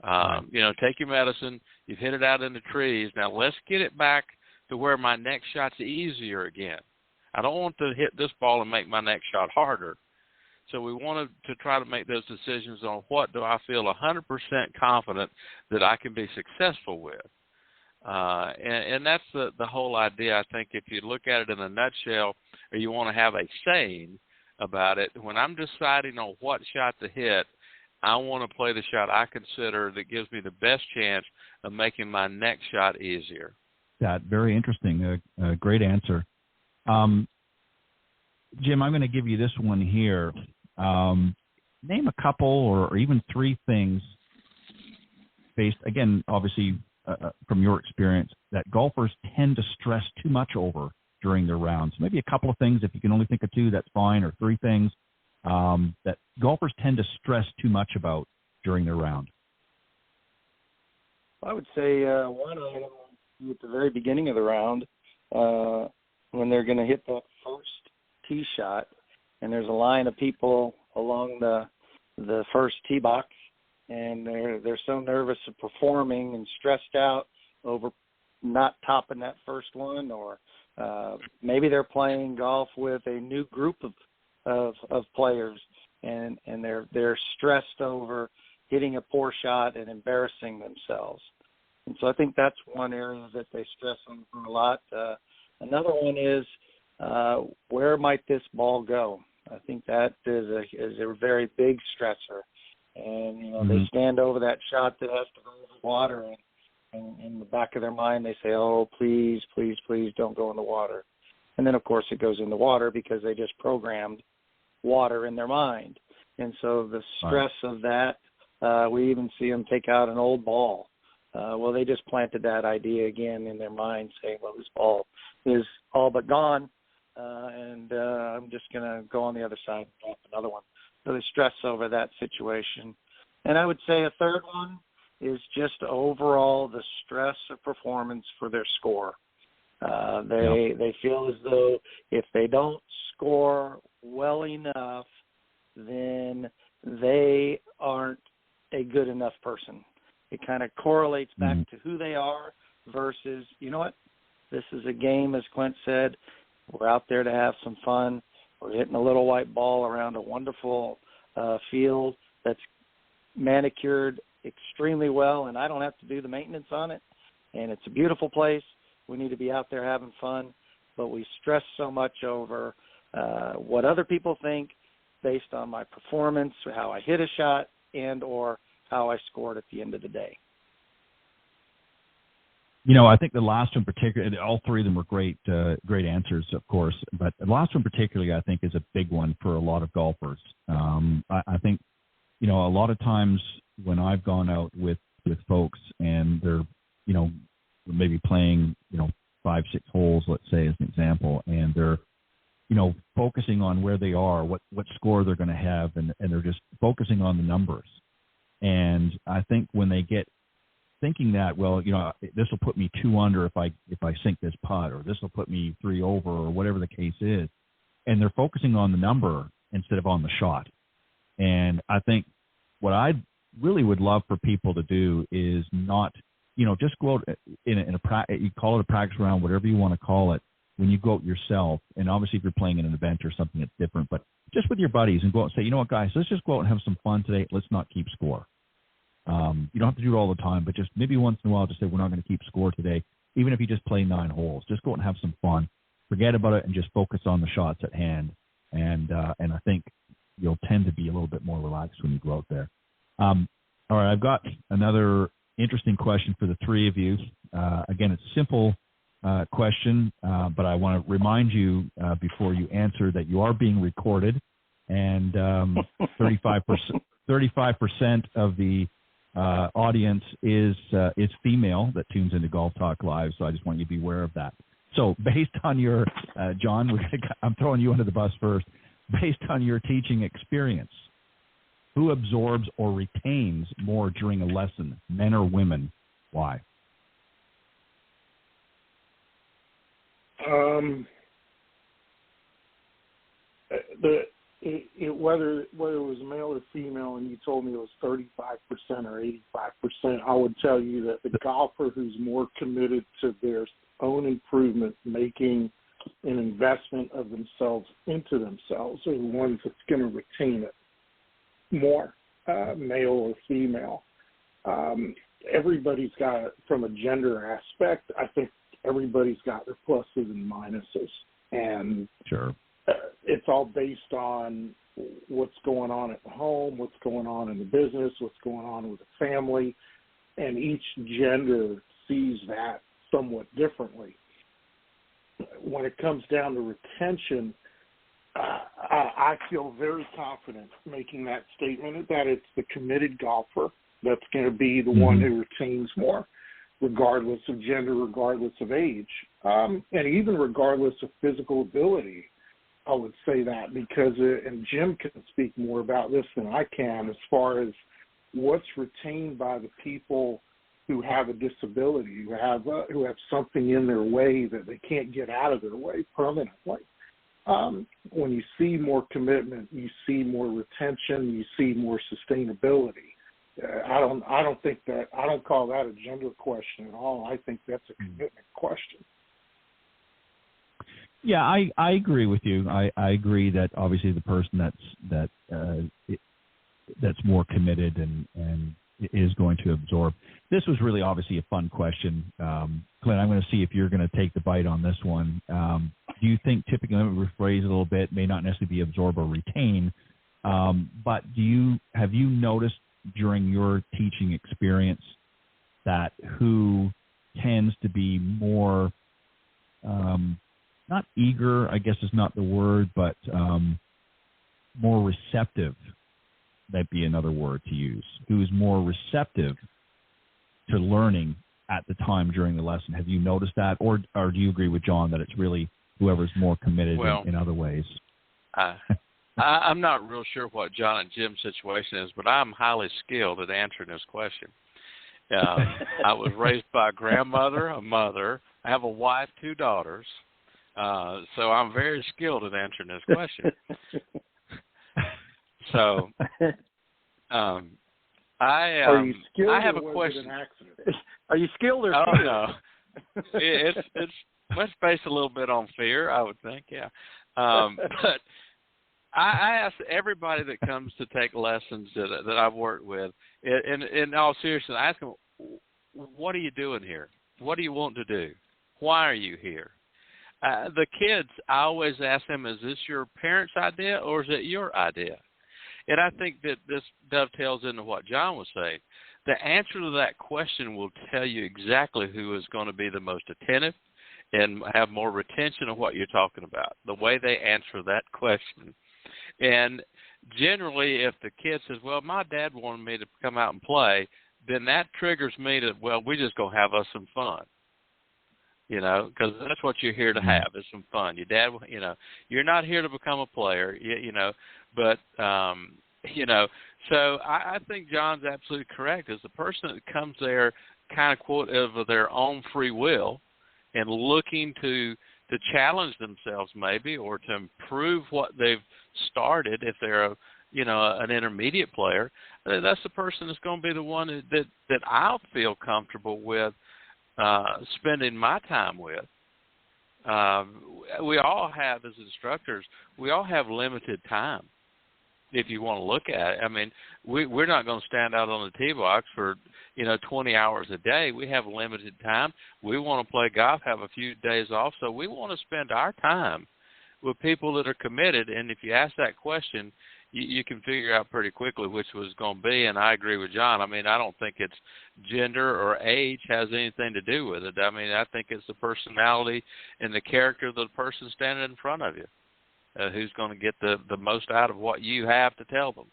Take your medicine. You've hit it out in the trees. Now let's get it back to where my next shot's easier again. I don't want to hit this ball and make my next shot harder. So we wanted to try to make those decisions on what do I feel 100% confident that I can be successful with. And that's the whole idea. I think if you look at it in a nutshell, or you want to have a saying about it, when I'm deciding on what shot to hit, I want to play the shot I consider that gives me the best chance of making my next shot easier. That very interesting. Great answer. Jim, I'm going to give you this one here. Name a couple or even 3 things based, again, obviously from your experience, that golfers tend to stress too much over during their rounds. Maybe a couple of things. If you can only think of 2, that's fine, or 3 things that golfers tend to stress too much about during their round. I would say one item at the very beginning of the round, when they're going to hit that first tee shot, and there's a line of people along the the first tee box, and they're so nervous of performing and stressed out over not topping that first one, or maybe they're playing golf with a new group of players, and they're stressed over hitting a poor shot and embarrassing themselves. And so I think that's one area that they stress on a lot. Another one is where might this ball go? I think that is a very big stressor. And, they stand over that shot that has to go over the water, and in the back of their mind they say, oh, please, please, please don't go in the water. And then, of course, it goes in the water because they just programmed water in their mind. And so the stress of that, we even see them take out an old ball. Well, they just planted that idea again in their mind, saying, well, this ball is all but gone, and I'm just going to go on the other side and drop another one. So they stress over that situation. And I would say a third one is just overall the stress of performance for their score. They feel as though if they don't score well enough, then they aren't a good enough person. It kind of correlates back to who they are versus, you know what, this is a game, as Clint said. We're out there to have some fun. We're hitting a little white ball around a wonderful field that's manicured extremely well, and I don't have to do the maintenance on it. And it's a beautiful place. We need to be out there having fun, but we stress so much over what other people think based on my performance, how I hit a shot, and or how I scored at the end of the day. I think the last one particularly, all three of them were great answers, of course, but the last one particularly, I think, is a big one for a lot of golfers. I think, a lot of times when I've gone out with folks and they're, maybe playing, 5-6 holes, let's say, as an example, and they're, focusing on where they are, what score they're going to have, and they're just focusing on the numbers. And I think when they get thinking that, well, this will put me 2 under if I sink this putt, or this will put me 3 over, or whatever the case is, and they're focusing on the number instead of on the shot. And I think what I really would love for people to do is not, just go out you call it a practice round, whatever you want to call it, when you go out yourself, and obviously if you're playing in an event or something that's different, but just with your buddies and go out and say, you know what, guys, let's just go out and have some fun today. Let's not keep score. You don't have to do it all the time, but just maybe once in a while, just say, we're not going to keep score today. Even if you just play 9 holes, just go out and have some fun. Forget about it and just focus on the shots at hand. And I think you'll tend to be a little bit more relaxed when you go out there. All right, I've got another interesting question for the three of you. Again, it's a simple question, but I want to remind you before you answer that you are being recorded, and 35% of the audience is female that tunes into Golf Talk Live, so I just want you to be aware of that. So based on your, John, I'm throwing you under the bus first, based on your teaching experience, who absorbs or retains more during a lesson, men or women? Why? Whether it was male or female, and you told me it was 35% or 85%, I would tell you that the golfer who's more committed to their own improvement, making an investment of themselves into themselves, are the ones that's going to retain it more, male or female. Everybody's got, from a gender aspect, I think everybody's got their pluses and minuses. And sure. It's all based on what's going on at the home, what's going on in the business, what's going on with the family, and each gender sees that somewhat differently. When it comes down to retention, I feel very confident making that statement that it's the committed golfer that's going to be the one who retains more, regardless of gender, regardless of age, and even regardless of physical ability. I would say that because, and Jim can speak more about this than I can, as far as what's retained by the people who have a disability, who have something in their way that they can't get out of their way permanently. When you see more commitment, you see more retention, you see more sustainability. I don't call that a gender question at all. I think that's a commitment question. Yeah, I agree with you. I agree that obviously the person that's more committed and is going to absorb. This was really obviously a fun question. Clint, I'm going to see if you're going to take the bite on this one. Do you think typically, let me rephrase it a little bit, may not necessarily be absorb or retain, but have you noticed during your teaching experience that who tends to be more, not eager, I guess is not the word, but more receptive, that'd be another word to use, who's more receptive to learning at the time during the lesson? Have you noticed that? Or do you agree with John that it's really whoever's more committed in other ways? I'm not real sure what John and Jim's situation is, but I'm highly skilled at answering this question. I was raised by a grandmother, a mother. I have a wife, 2 daughters. So I'm very skilled at answering this question. So are you skilled I have or a was question. It an accident? Are you skilled or Oh, feared? no. It's let's base a little bit on fear, I would think, yeah. But I ask everybody that comes to take lessons that I've worked with, in all seriousness, I ask them, what are you doing here? What do you want to do? Why are you here? The kids, I always ask them, is this your parents' idea or is it your idea? And I think that this dovetails into what John was saying. The answer to that question will tell you exactly who is going to be the most attentive and have more retention of what you're talking about, the way they answer that question. And generally, if the kid says, well, my dad wanted me to come out and play, then that triggers me to, well, we're just going to have us some fun. Because that's what you're here to have, is some fun. Your dad, you're not here to become a player, but, so I think John's absolutely correct. Is the person that comes there kind of, quote, of their own free will and looking to challenge themselves maybe or to improve what they've started if they're an intermediate player, that's the person that's going to be the one that I'll feel comfortable with spending my time with. We all have, as instructors, we all have limited time. If you want to look at it, I mean, we're not going to stand out on the tee box for 20 hours a day. We have limited time. We want to play golf, have a few days off, so we want to spend our time with people that are committed. And if you ask that question, you can figure out pretty quickly which was going to be. And I agree with John. I mean, I don't think it's gender or age has anything to do with it. I mean, I think it's the personality and the character of the person standing in front of you, who's going to get the most out of what you have to tell them.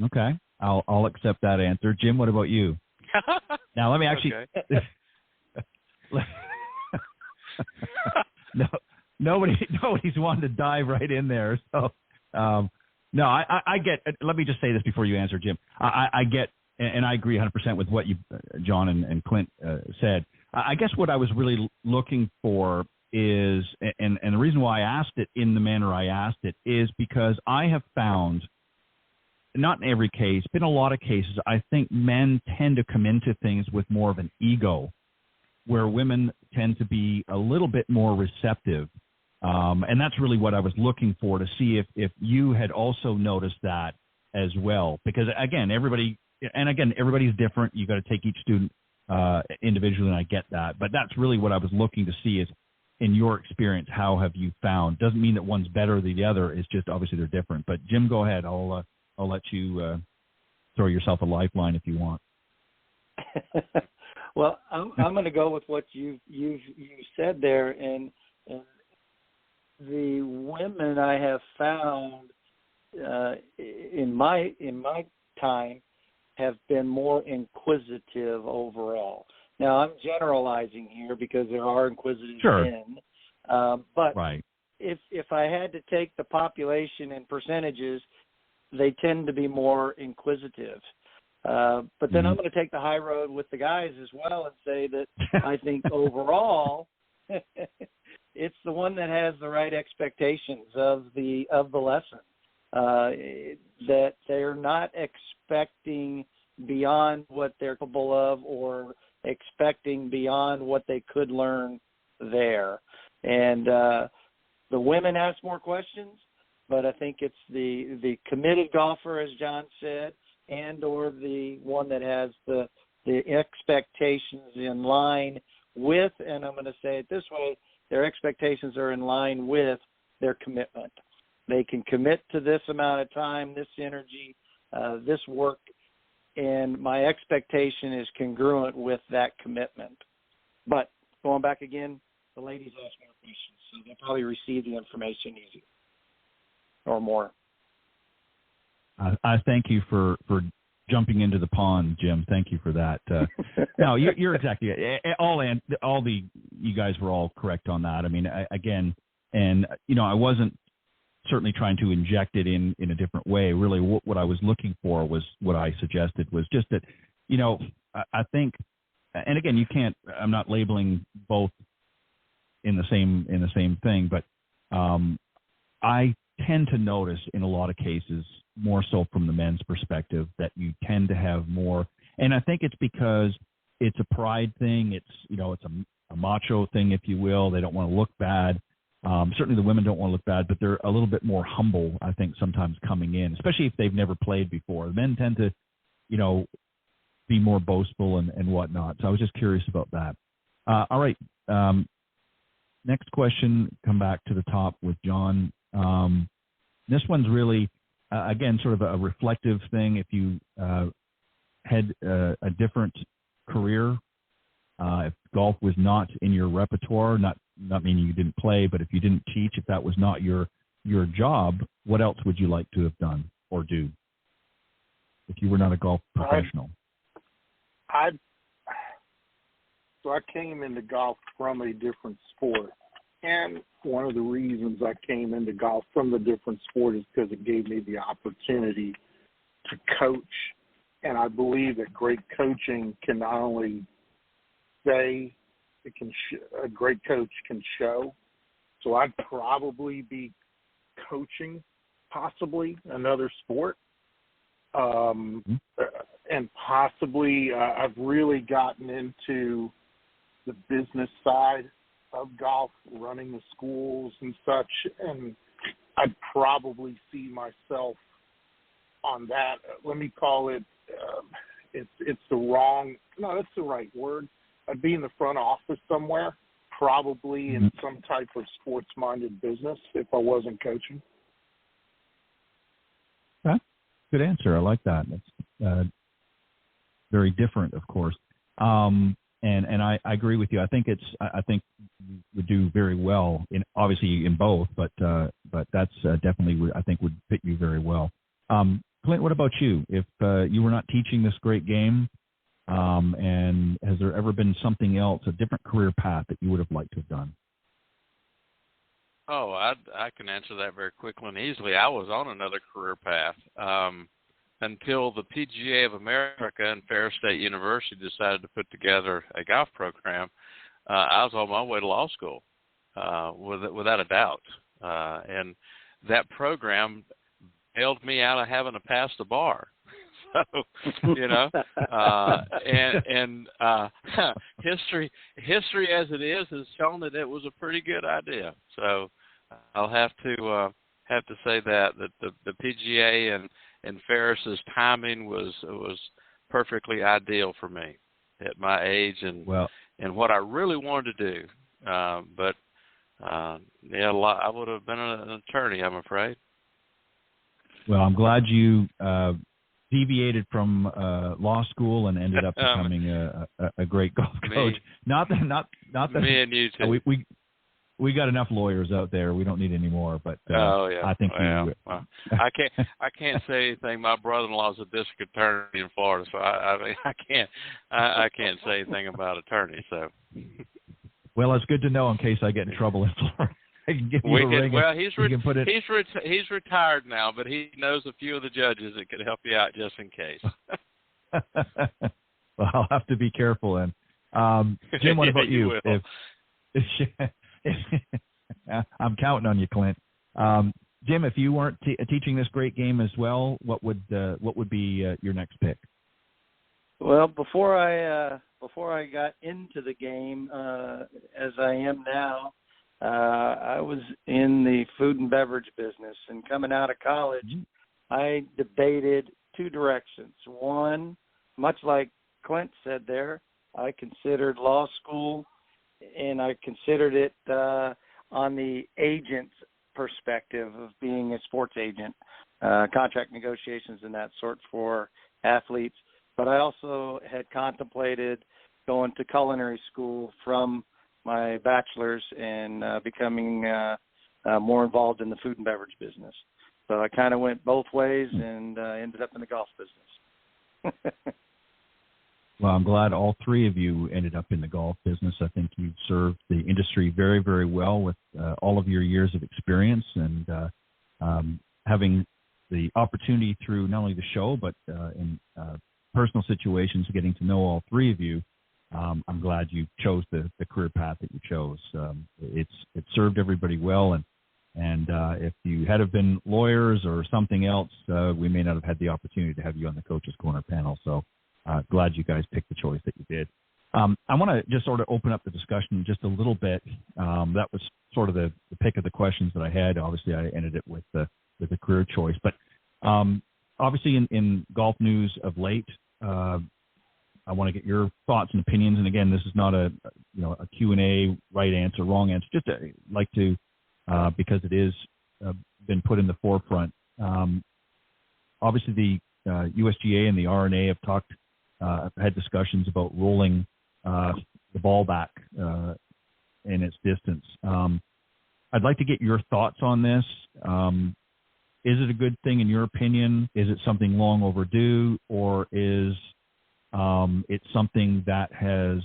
Okay. I'll accept that answer. Jim, what about you? Now, let me actually... Okay. No. Nobody's wanted to dive right in there. So, no, I get. Let me just say this before you answer, Jim. I get, and I agree 100% with what you, John and Clint said. I guess what I was really looking for is, and the reason why I asked it in the manner I asked it is because I have found, not in every case, but in a lot of cases, I think men tend to come into things with more of an ego, where women tend to be a little bit more receptive. And that's really what I was looking for, to see if you had also noticed that as well. Because, again, everybody's different. You got to take each student individually, and I get that. But that's really what I was looking to see is, in your experience, how have you found? Doesn't mean that one's better than the other. It's just obviously they're different. But, Jim, go ahead. I'll let you throw yourself a lifeline if you want. Well, I'm going to go with what you said there, and the women I have found in my time have been more inquisitive overall. Now, I'm generalizing here because there are inquisitive men, but right. If I had to take the population in percentages, they tend to be more inquisitive. But then I'm going to take the high road with the guys as well and say that I think overall it's the one that has the right expectations of the lesson. That they're not expecting beyond what they're capable of or expecting beyond what they could learn there. And the women ask more questions, but I think it's the committed golfer, as John said, and or the one that has the expectations in line with, and I'm going to say it this way, their expectations are in line with their commitment. They can commit to this amount of time, this energy, this work, and my expectation is congruent with that commitment. But going back again, the ladies ask more questions, so they'll probably receive the information easier or more. I thank you for jumping into the pond, Jim. Thank you for that. No, you're exactly you guys were all correct on that. I mean, again, and I wasn't certainly trying to inject it in a different way. Really, what I was looking for was what I suggested was just that, I think, and again, you can't. I'm not labeling both in the same thing, but I tend to notice in a lot of cases, more so from the men's perspective, that you tend to have more, and I think it's because it's a pride thing. It's it's a macho thing, if you will. They don't want to look bad. Certainly the women don't want to look bad, but they're a little bit more humble, I think, sometimes coming in, especially if they've never played before. The men tend to, be more boastful and whatnot. So I was just curious about that. All right. Next question, come back to the top with John. This one's really, again, sort of a reflective thing. If you had a different career, if golf was not in your repertoire, not meaning you didn't play, but if you didn't teach, if that was not your job, what else would you like to have done or do if you were not a golf professional? So I came into golf from a different sport. And one of the reasons I came into golf from the different sport is because it gave me the opportunity to coach. And I believe that great coaching can not only say, it can a great coach can show. So I'd probably be coaching possibly another sport. And possibly I've really gotten into the business side of golf, running the schools and such, and I'd probably see myself on that. Let me call it, it's the wrong, no, that's the right word. I'd be in the front office somewhere, probably in some type of sports-minded business if I wasn't coaching. Okay. Good answer. I like that. That's very different, of course. And I agree with you. I think you would do very well obviously in both, but that's definitely I think would fit you very well. Clint, what about you? If you were not teaching this great game, and has there ever been something else, a different career path that you would have liked to have done? Oh, I can answer that very quickly and easily. I was on another career path until the PGA of America and Ferris State University decided to put together a golf program. I was on my way to law school, without a doubt. And that program bailed me out of having to pass the bar. So, history as it is has shown that it was a pretty good idea. So I'll have to say that the PGA and Ferris's timing was perfectly ideal for me at my age and what I really wanted to do. I would have been an attorney, I'm afraid. Well, I'm glad you deviated from law school and ended up becoming a great golf coach. Not that me and you too. We got enough lawyers out there. We don't need any more. But I think I can't say anything. My brother-in-law is a district attorney in Florida, so I can't say anything about attorneys. So. Well, it's good to know in case I get in trouble in Florida. I can give you a ring. Well, he's retired now, but he knows a few of the judges that could help you out just in case. Well, I'll have to be careful then. Jim, what about you? I'm counting on you, Clint. Jim, if you weren't teaching this great game as well, what would be your next pick? Well, before I got into the game, as I am now, I was in the food and beverage business, and coming out of college, I debated two directions. One, much like Clint said there, I considered law school, and I considered it on the agent's perspective of being a sports agent, contract negotiations and that sort for athletes. But I also had contemplated going to culinary school from my bachelor's and becoming more involved in the food and beverage business. So I kind of went both ways and ended up in the golf business. Well, I'm glad all three of you ended up in the golf business. I think you've served the industry very, very well with all of your years of experience, and having the opportunity through not only the show but in personal situations, getting to know all three of you. I'm glad you chose the career path that you chose. It served everybody well, and if you had have been lawyers or something else, we may not have had the opportunity to have you on the Coach's Corner panel. So glad you guys picked the choice that you did. I want to just sort of open up the discussion just a little bit. That was sort of the pick of the questions that I had. Obviously, I ended it with the career choice, but obviously in golf news of late, I want to get your thoughts and opinions. And again, this is not a Q&A, right answer, wrong answer. Just like to, because it is been put in the forefront. Obviously, the USGA and the RNA have had discussions about rolling the ball back in its distance. I'd like to get your thoughts on this. Is it a good thing in your opinion? Is it something long overdue, or is it something that has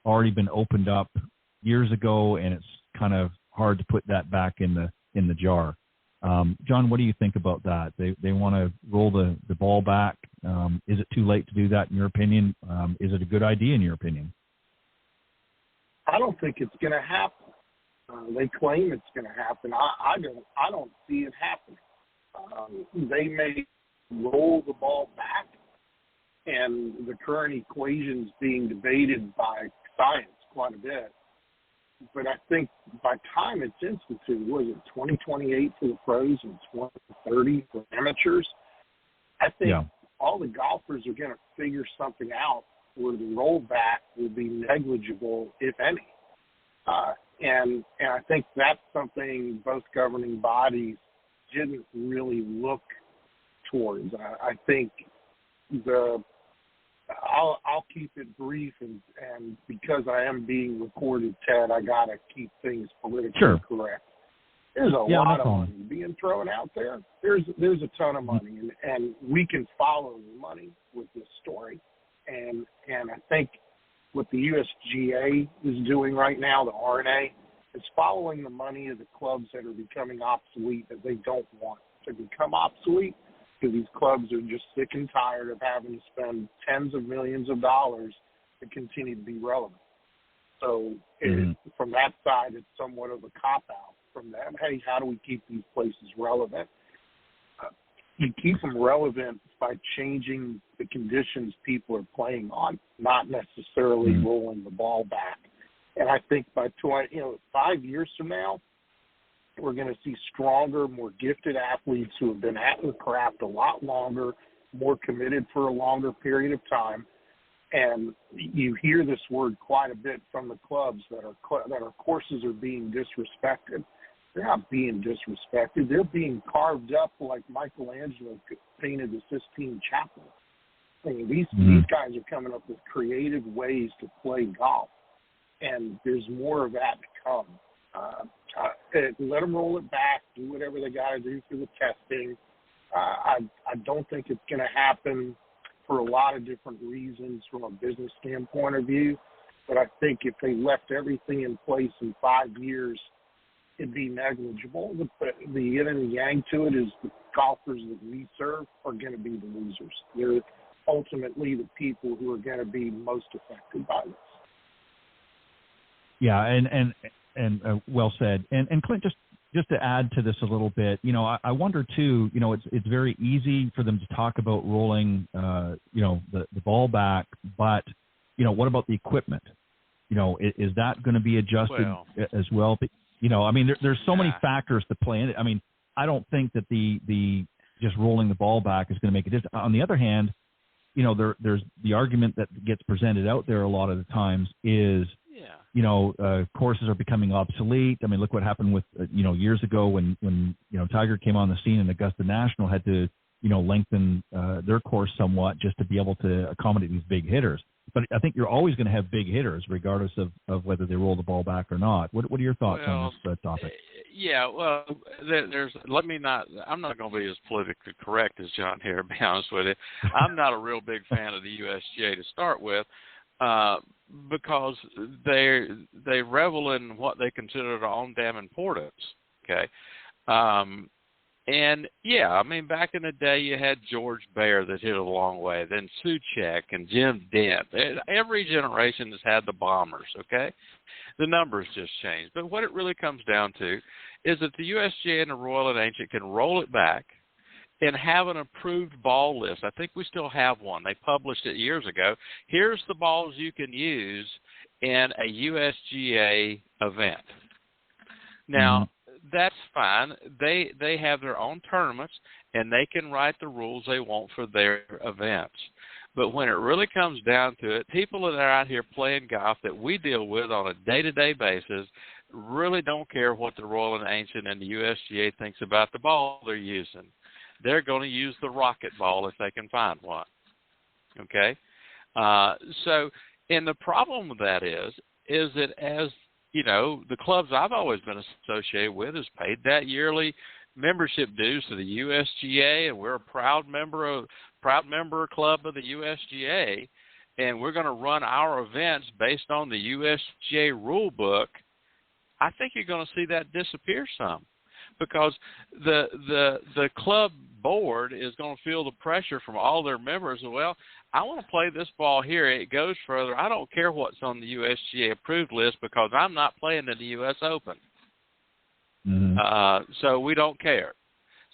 already been opened up years ago and it's kind of hard to put that back in the jar? John, what do you think about that? They want to roll the ball back. Is it too late to do that in your opinion? Is it a good idea in your opinion? I don't think it's going to happen. They claim it's going to happen. I don't see it happening. They may roll the ball back, and the current equation's being debated by science quite a bit. But I think by time it's instituted, was it 2028 for the pros and 2030 for amateurs? I think all the golfers are going to figure something out where the rollback will be negligible, if any. And I think that's something both governing bodies didn't really look towards. I think I'll keep it brief, and because I am being recorded, Ted, I got to keep things politically correct. There's a lot of money being thrown out there. There's a ton of money, and we can follow the money with this story. And I think what the USGA is doing right now, the RNA, is following the money of the clubs that are becoming obsolete, that they don't want to become obsolete, because these clubs are just sick and tired of having to spend tens of millions of dollars to continue to be relevant. So from that side, it's somewhat of a cop-out from them. Hey, how do we keep these places relevant? You keep them relevant by changing the conditions people are playing on, not necessarily rolling the ball back. And I think by 5 years from now, we're going to see stronger, more gifted athletes who have been at the craft a lot longer, more committed for a longer period of time. And you hear this word quite a bit from the clubs that our courses are being disrespected. They're not being disrespected. They're being carved up like Michelangelo painted the Sistine Chapel. I mean, these guys are coming up with creative ways to play golf, and there's more of that to come. Let them roll it back, do whatever they got to do for the testing. I don't think it's going to happen for a lot of different reasons from a business standpoint of view, but I think if they left everything in place in 5 years, it'd be negligible. The yin and yang to it is the golfers that we serve are going to be the losers. They're ultimately the people who are going to be most affected by this. Yeah, and and well said. And Clint, just to add to this a little bit, I wonder too, it's very easy for them to talk about rolling, the ball back, but, what about the equipment? Is that going to be adjusted as well? But, there's so many factors to play in it. I mean, I don't think that the just rolling the ball back is going to make a difference. On the other hand, there's the argument that gets presented out there a lot of the times is, courses are becoming obsolete. I mean, look what happened with, years ago when Tiger came on the scene and Augusta National had to, lengthen their course somewhat just to be able to accommodate these big hitters. But I think you're always going to have big hitters regardless of whether they roll the ball back or not. What are your thoughts on this topic? Yeah, well, I'm not going to be as politically correct as John here, to be honest with you. I'm not a real big fan of the USGA to start with. Because they revel in what they consider their own damn importance. Okay, back in the day you had George Baer that hit it a long way, then Suchek and Jim Dent. Every generation has had the bombers. Okay, the numbers just changed, but what it really comes down to is that the USGA and the Royal and Ancient can roll it back and have an approved ball list. I think we still have one. They published it years ago. Here's the balls you can use in a USGA event. Now, that's fine. They have their own tournaments, and they can write the rules they want for their events. But when it really comes down to it, people that are out here playing golf that we deal with on a day-to-day basis really don't care what the Royal and Ancient and the USGA thinks about the ball they're using. They're going to use the rocket ball if they can find one. Okay? And the problem with that is that as, the clubs I've always been associated with has paid that yearly membership dues to the USGA, and we're a proud member club of the USGA, and we're going to run our events based on the USGA rule book. I think you're going to see that disappear some. Because the club board is going to feel the pressure from all their members. Well, I want to play this ball here. It goes further. I don't care what's on the USGA approved list because I'm not playing in the U.S. Open. So we don't care.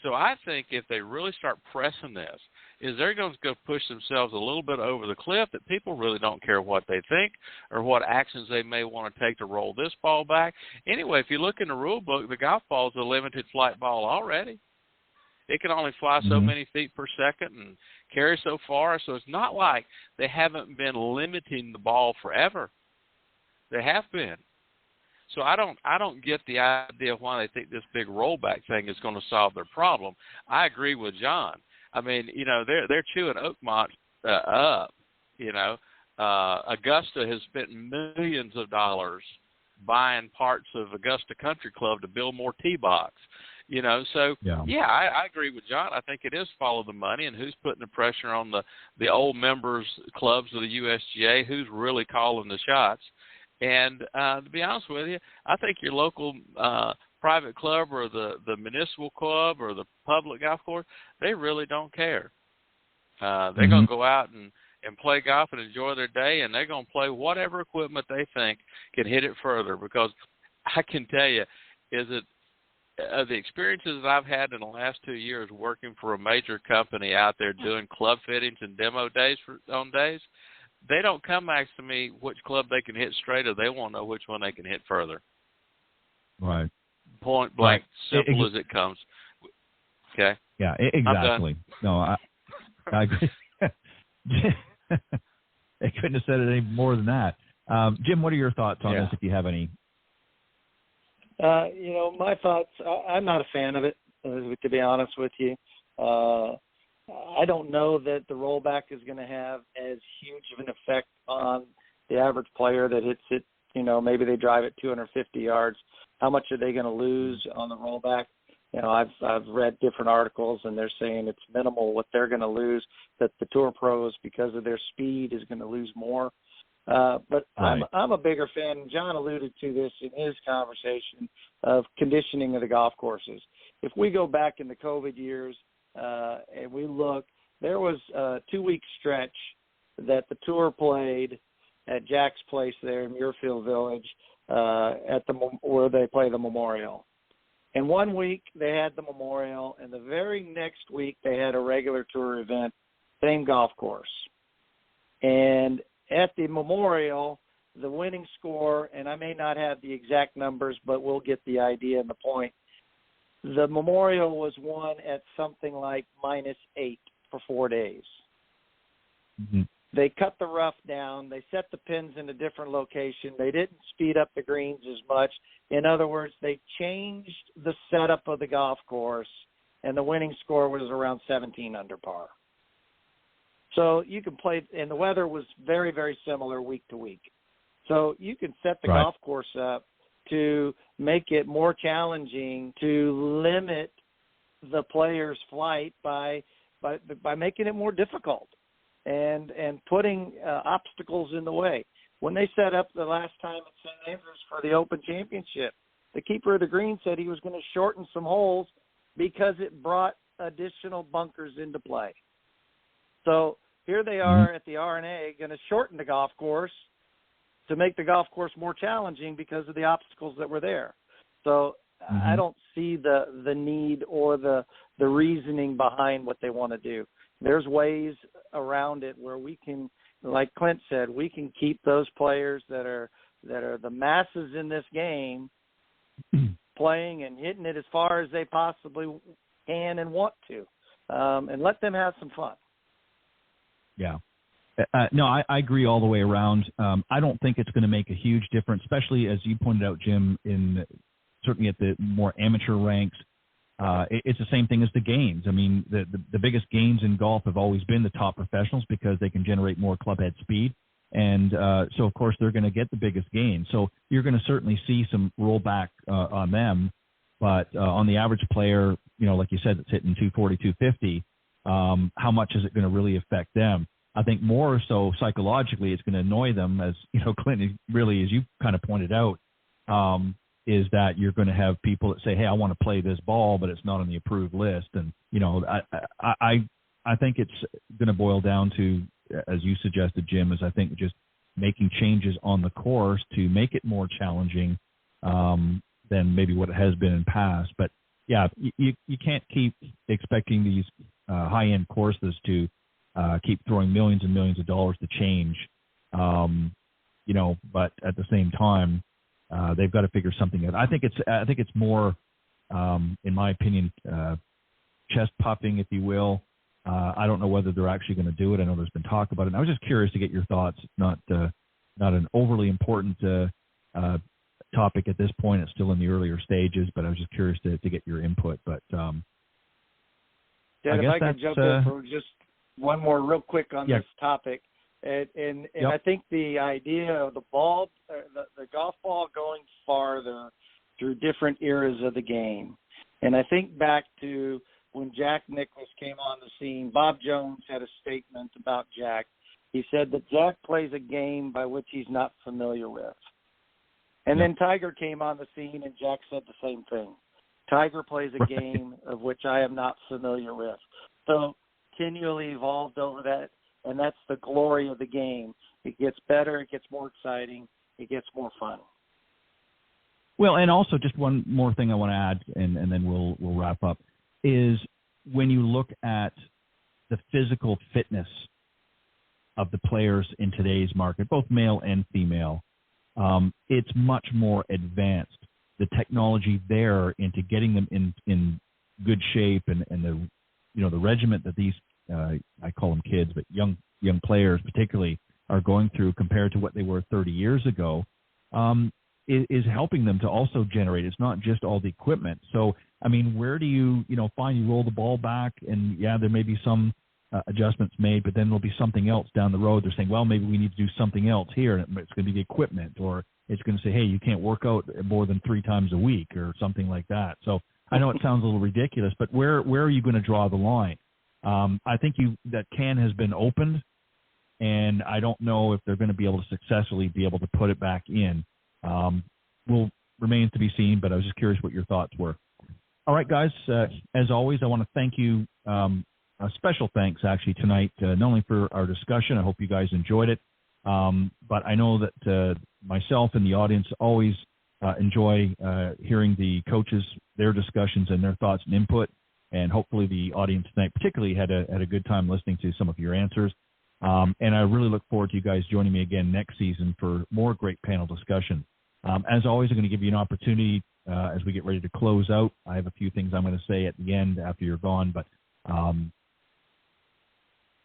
So I think if they really start pressing this, is they're going to go push themselves a little bit over the cliff that people really don't care what they think or what actions they may want to take to roll this ball back. Anyway, if you look in the rule book, the golf ball is a limited flight ball already. It can only fly so many feet per second and carry so far. So it's not like they haven't been limiting the ball forever. They have been. So I don't get the idea of why they think this big rollback thing is going to solve their problem. I agree with John. I mean, they're chewing Oakmont up. Augusta has spent millions of dollars buying parts of Augusta Country Club to build more tee box. I agree with John. I think it is follow the money, and who's putting the pressure on the old members clubs of the USGA, who's really calling the shots. And to be honest with you, I think your local private club or the municipal club or the public golf course, they really don't care. They're going to go out and play golf and enjoy their day, and they're going to play whatever equipment they think can hit it further. Because I can tell you, the experiences that I've had in the last 2 years working for a major company out there doing club fittings and demo days on days, they don't come back to me which club they can hit straighter. They want to know which one they can hit further. Right. Point blank, simple as it comes. Okay. Yeah, exactly. No, I agree. They couldn't have said it any more than that. Jim, what are your thoughts on this, if you have any? My thoughts, I'm not a fan of it, to be honest with you. I don't know that the rollback is going to have as huge of an effect on the average player that hits it. Maybe they drive it 250 yards. How much are they going to lose on the rollback? I've read different articles, and they're saying it's minimal what they're going to lose, that the tour pros, because of their speed, is going to lose more. But right. I'm a bigger fan. John alluded to this in his conversation of conditioning of the golf courses. If we go back in the COVID years and we look, there was a 2-week stretch that the tour played at Jack's Place there in Muirfield Village where they play the Memorial. And 1 week they had the Memorial, and the very next week they had a regular tour event, same golf course. And at the Memorial, the winning score, and I may not have the exact numbers, but we'll get the idea and the point. The Memorial was won at something like -8 for 4 days. Mm-hmm. They cut the rough down. They set the pins in a different location. They didn't speed up the greens as much. In other words, they changed the setup of the golf course, and the winning score was around 17 under par. So you can play, and the weather was very, very similar week to week. So you can set the golf course up to make it more challenging, to limit the player's flight by making it more difficult and putting obstacles in the way. When they set up the last time at St. Andrews for the Open Championship, the keeper of the green said he was going to shorten some holes because it brought additional bunkers into play. So here they are at the R&A going to shorten the golf course to make the golf course more challenging because of the obstacles that were there. So I don't see the need or the reasoning behind what they want to do. There's ways around it where we can, like Clint said, we can keep those players that are the masses in this game playing and hitting it as far as they possibly can and want to, and let them have some fun. Yeah. No, I agree all the way around. I don't think it's going to make a huge difference, especially as you pointed out, Jim, certainly at the more amateur ranks. It's the same thing as the gains. I mean, the biggest gains in golf have always been the top professionals because they can generate more club head speed. And so, of course, they're going to get the biggest gains. So you're going to certainly see some rollback on them. But on the average player, like you said, that's hitting 240, 250, how much is it going to really affect them? I think more so psychologically it's going to annoy them, as Clint, really, as you kind of pointed out, is that you're going to have people that say, hey, I want to play this ball, but it's not on the approved list. And, I think it's going to boil down to, as you suggested, Jim, is I think just making changes on the course to make it more challenging than maybe what it has been in past. But, yeah, you can't keep expecting these high-end courses to keep throwing millions and millions of dollars to change, but at the same time, they've got to figure something out. I think it's more, in my opinion, chest puffing, if you will. I don't know whether they're actually going to do it. I know there's been talk about it. And I was just curious to get your thoughts. It's not an overly important topic at this point. It's still in the earlier stages, but I was just curious to get your input. But if I could jump in for just one more real quick on this topic. And I think the idea of the ball, the golf ball going farther through different eras of the game. And I think back to when Jack Nicklaus came on the scene, Bob Jones had a statement about Jack. He said that Jack plays a game by which he's not familiar with. And then Tiger came on the scene, and Jack said the same thing. Tiger plays a game of which I am not familiar with. So continually evolved over that, and that's the glory of the game. It gets better, it gets more exciting, it gets more fun. Well, and also just one more thing I want to add, and then we'll wrap up, is when you look at the physical fitness of the players in today's market, both male and female, it's much more advanced. The technology there into getting them in good shape and the regiment that these I call them kids, but young players particularly are going through compared to what they were 30 years ago, is helping them to also generate. It's not just all the equipment. So, I mean, where do you find you roll the ball back and there may be some adjustments made, but then there'll be something else down the road. They're saying, well, maybe we need to do something else here. And it's going to be the equipment, or it's going to say, hey, you can't work out more than 3 times a week or something like that. So I know it sounds a little ridiculous, but where are you going to draw the line? I think that can has been opened, and I don't know if they're going to be able to successfully put it back in. Will remains to be seen, but I was just curious what your thoughts were. All right, guys, as always, I want to thank you. A special thanks, actually, tonight, not only for our discussion. I hope you guys enjoyed it. But I know that myself and the audience always enjoy hearing the coaches, their discussions and their thoughts and input. And hopefully the audience tonight particularly had a good time listening to some of your answers. And I really look forward to you guys joining me again next season for more great panel discussion. As always, I'm going to give you an opportunity as we get ready to close out. I have a few things I'm going to say at the end after you're gone, but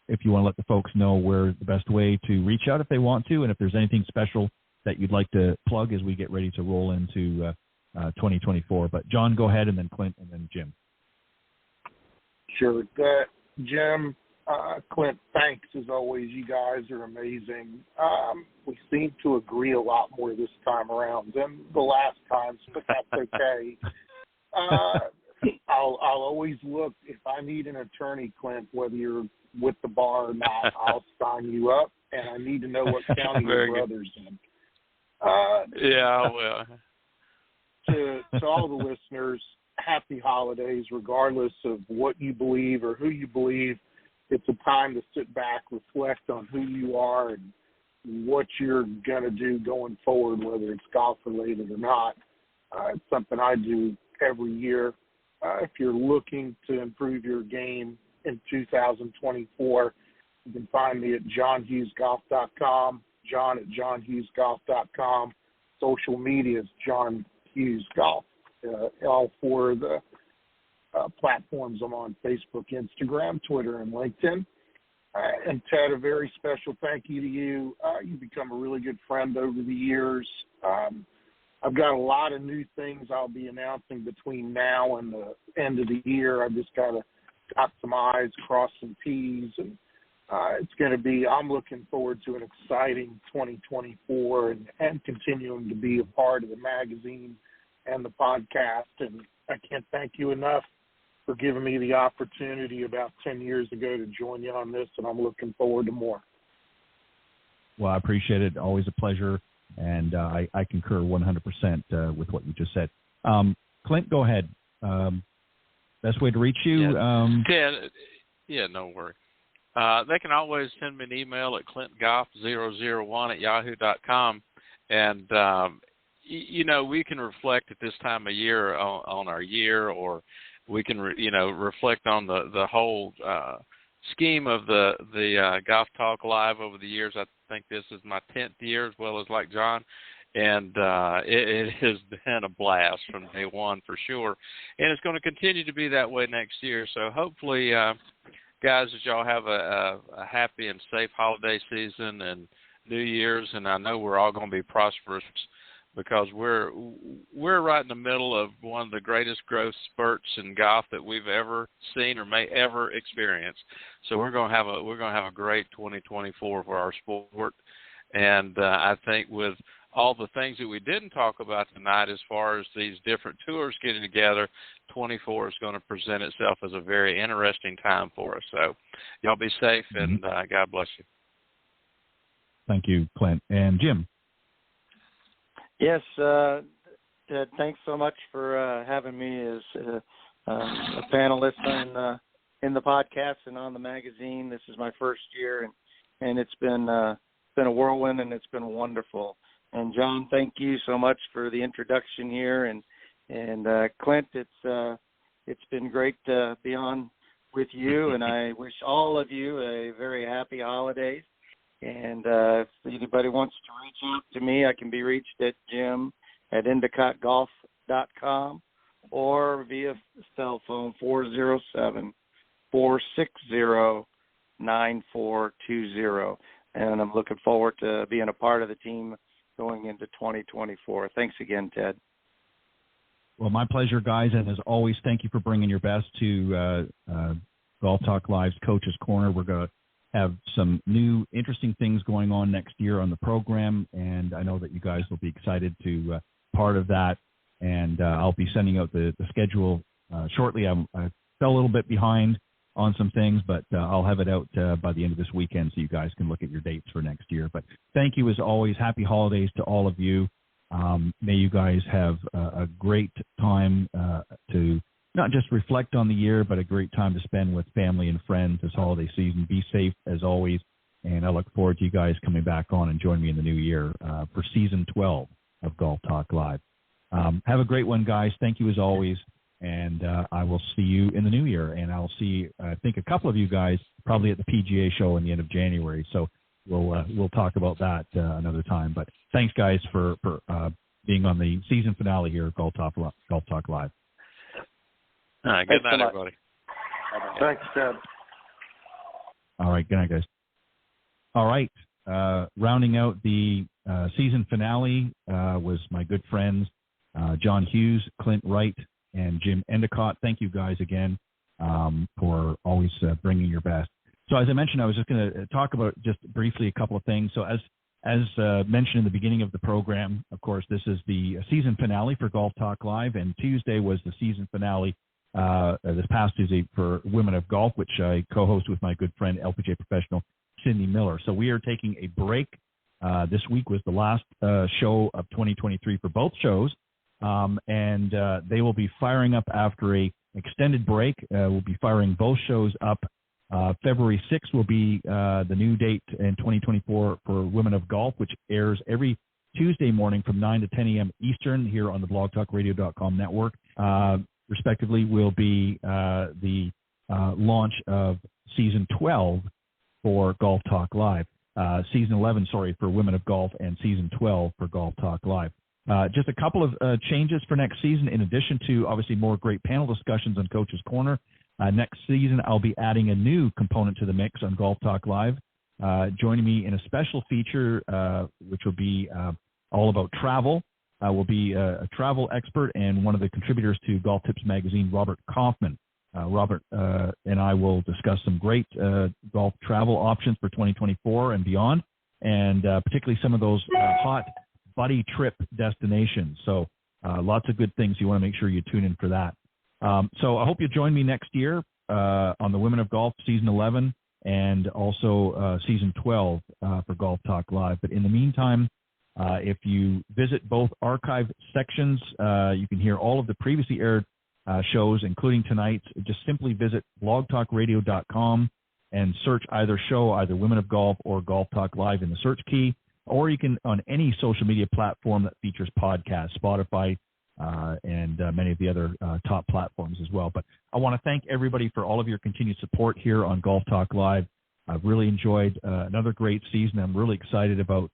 if you want to let the folks know where the best way to reach out if they want to, and if there's anything special that you'd like to plug as we get ready to roll into 2024. But John, go ahead, and then Clint, and then Jim. Sure. Jim, Clint, thanks as always. You guys are amazing. We seem to agree a lot more this time around than the last times, but that's okay. I'll always look, if I need an attorney, Clint, whether you're with the bar or not, I'll sign you up, and I need to know what county your brother's in. Yeah, I will. To all the listeners, happy holidays, regardless of what you believe or who you believe. It's a time to sit back, reflect on who you are and what you're going to do going forward, whether it's golf-related or not. It's something I do every year. If you're looking to improve your game in 2024, you can find me at johnhughesgolf.com, John at johnhughesgolf.com. Social media is John Hughes Golf. All four of the platforms I'm on: Facebook, Instagram, Twitter, and LinkedIn. And Ted, a very special thank you to you. You've become a really good friend over the years. I've got a lot of new things I'll be announcing between now and the end of the year. I've just got to dot some I's, cross some T's, and it's going to be, I'm looking forward to an exciting 2024 and continuing to be a part of the magazine and the podcast. And I can't thank you enough for giving me the opportunity about 10 years ago to join you on this, and I'm looking forward to more. Well, I appreciate it. Always a pleasure, and I concur 100% with what you just said. Clint, go ahead. Best way to reach you? Yeah, no worry. They can always send me an email at clintgoff001@yahoo.com, and we can reflect at this time of year on our year, or we can reflect on the whole scheme of the Golf Talk Live over the years. I think this is my 10th year, as well as like John, and it has been a blast from day one for sure, and it's going to continue to be that way next year. So hopefully, guys, as y'all have a happy and safe holiday season and New Year's, and I know we're all going to be prosperous, because we're right in the middle of one of the greatest growth spurts in golf that we've ever seen or may ever experience. So we're going to have a great 2024 for our sport, and I think with all the things that we didn't talk about tonight, as far as these different tours getting together, 24 is going to present itself as a very interesting time for us. So y'all be safe, and God bless you. Thank you, Clint. And Jim. Yes, Ted, thanks so much for having me as a panelist in the podcast and on the magazine. This is my first year, and it's been a whirlwind, and it's been wonderful. And John, thank you so much for the introduction here, and Clint, it's been great to be on with you, and I wish all of you a very happy holidays. And if anybody wants to reach out to me, I can be reached at jim@endicottgolf.com or via cell phone 407-460-9420. And I'm looking forward to being a part of the team going into 2024. Thanks again, Ted. Well, my pleasure, guys. And as always, thank you for bringing your best to Golf Talk Live's Coach's Corner. We're going to have some new interesting things going on next year on the program, and I know that you guys will be excited to part of that. And I'll be sending out the schedule shortly. I fell a little bit behind on some things, but I'll have it out by the end of this weekend, so you guys can look at your dates for next year. But thank you as always. Happy holidays to all of you. May you guys have a great time to not just reflect on the year, but a great time to spend with family and friends this holiday season. Be safe as always, and I look forward to you guys coming back on and joining me in the new year for Season 12 of Golf Talk Live. Have a great one, guys. Thank you as always, and I will see you in the new year, and I'll see, I think, a couple of you guys probably at the PGA show in the end of January, so we'll talk about that another time. But thanks, guys, for being on the season finale here at Golf Talk Live. All right, good night, everybody. Thanks, Ted. All right, good night, guys. All right, rounding out the season finale was my good friends John Hughes, Clint Wright, and Jim Endicott. Thank you guys again for always bringing your best. So as I mentioned, I was just going to talk about just briefly a couple of things. So as mentioned in the beginning of the program, of course, this is the season finale for Golf Talk Live, and Tuesday was the season finale this past Tuesday for Women of Golf, which I co-host with my good friend, LPGA professional Cindy Miller. So we are taking a break. This week was the last show of 2023 for both shows, and they will be firing up after a extended break. We'll be firing both shows up. February 6th will be the new date in 2024 for Women of Golf, which airs every Tuesday morning from 9 to 10 a.m. Eastern here on the blogtalkradio.com network. Respectively, will be the launch of Season 12 for Golf Talk Live. Season 11, for Women of Golf, and Season 12 for Golf Talk Live. Just a couple of changes for next season, in addition to obviously more great panel discussions on Coach's Corner. Next season, I'll be adding a new component to the mix on Golf Talk Live. Joining me in a special feature, which will be all about travel, will be a travel expert and one of the contributors to Golf Tips magazine, Robert Kaufman. Robert and I will discuss some great golf travel options for 2024 and beyond, and particularly some of those hot buddy trip destinations. So lots of good things. You want to make sure you tune in for that. So I hope you join me next year on the Women of Golf Season 11 and also Season 12 for Golf Talk Live. But in the meantime, if you visit both archive sections, you can hear all of the previously aired shows, including tonight's. Just simply visit blogtalkradio.com and search either show, either Women of Golf or Golf Talk Live in the search key, or you can on any social media platform that features podcasts, Spotify, and many of the other top platforms as well. But I want to thank everybody for all of your continued support here on Golf Talk Live. I've really enjoyed another great season. I'm really excited about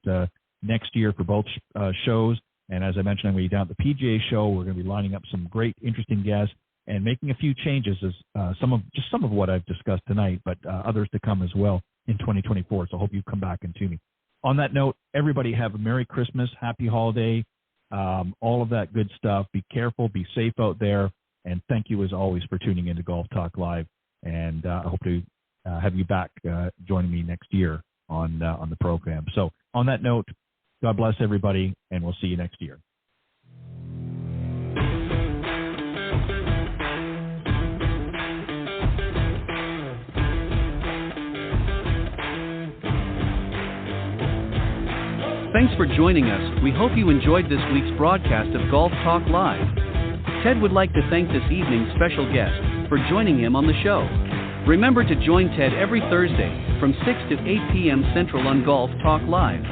next year for both shows. And as I mentioned, I'm going to be down at the PGA show. We're going to be lining up some great, interesting guests and making a few changes, as some of what I've discussed tonight, but others to come as well in 2024. So I hope you come back and tune me. On that note, everybody have a Merry Christmas, Happy Holiday, all of that good stuff. Be careful, be safe out there, and thank you as always for tuning into Golf Talk Live. And I hope to have you back joining me next year on the program. So on that note, God bless everybody, and we'll see you next year. Thanks for joining us. We hope you enjoyed this week's broadcast of Golf Talk Live. Ted would like to thank this evening's special guest for joining him on the show. Remember to join Ted every Thursday from 6 to 8 p.m. Central on Golf Talk Live.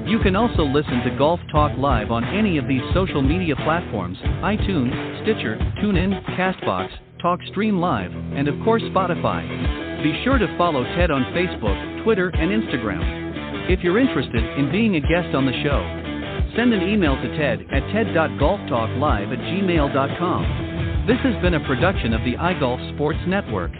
You can also listen to Golf Talk Live on any of these social media platforms: iTunes, Stitcher, TuneIn, CastBox, TalkStream Live, and of course Spotify. Be sure to follow Ted on Facebook, Twitter, and Instagram. If you're interested in being a guest on the show, send an email to Ted at ted.golftalklive@gmail.com. This has been a production of the iGolf Sports Network.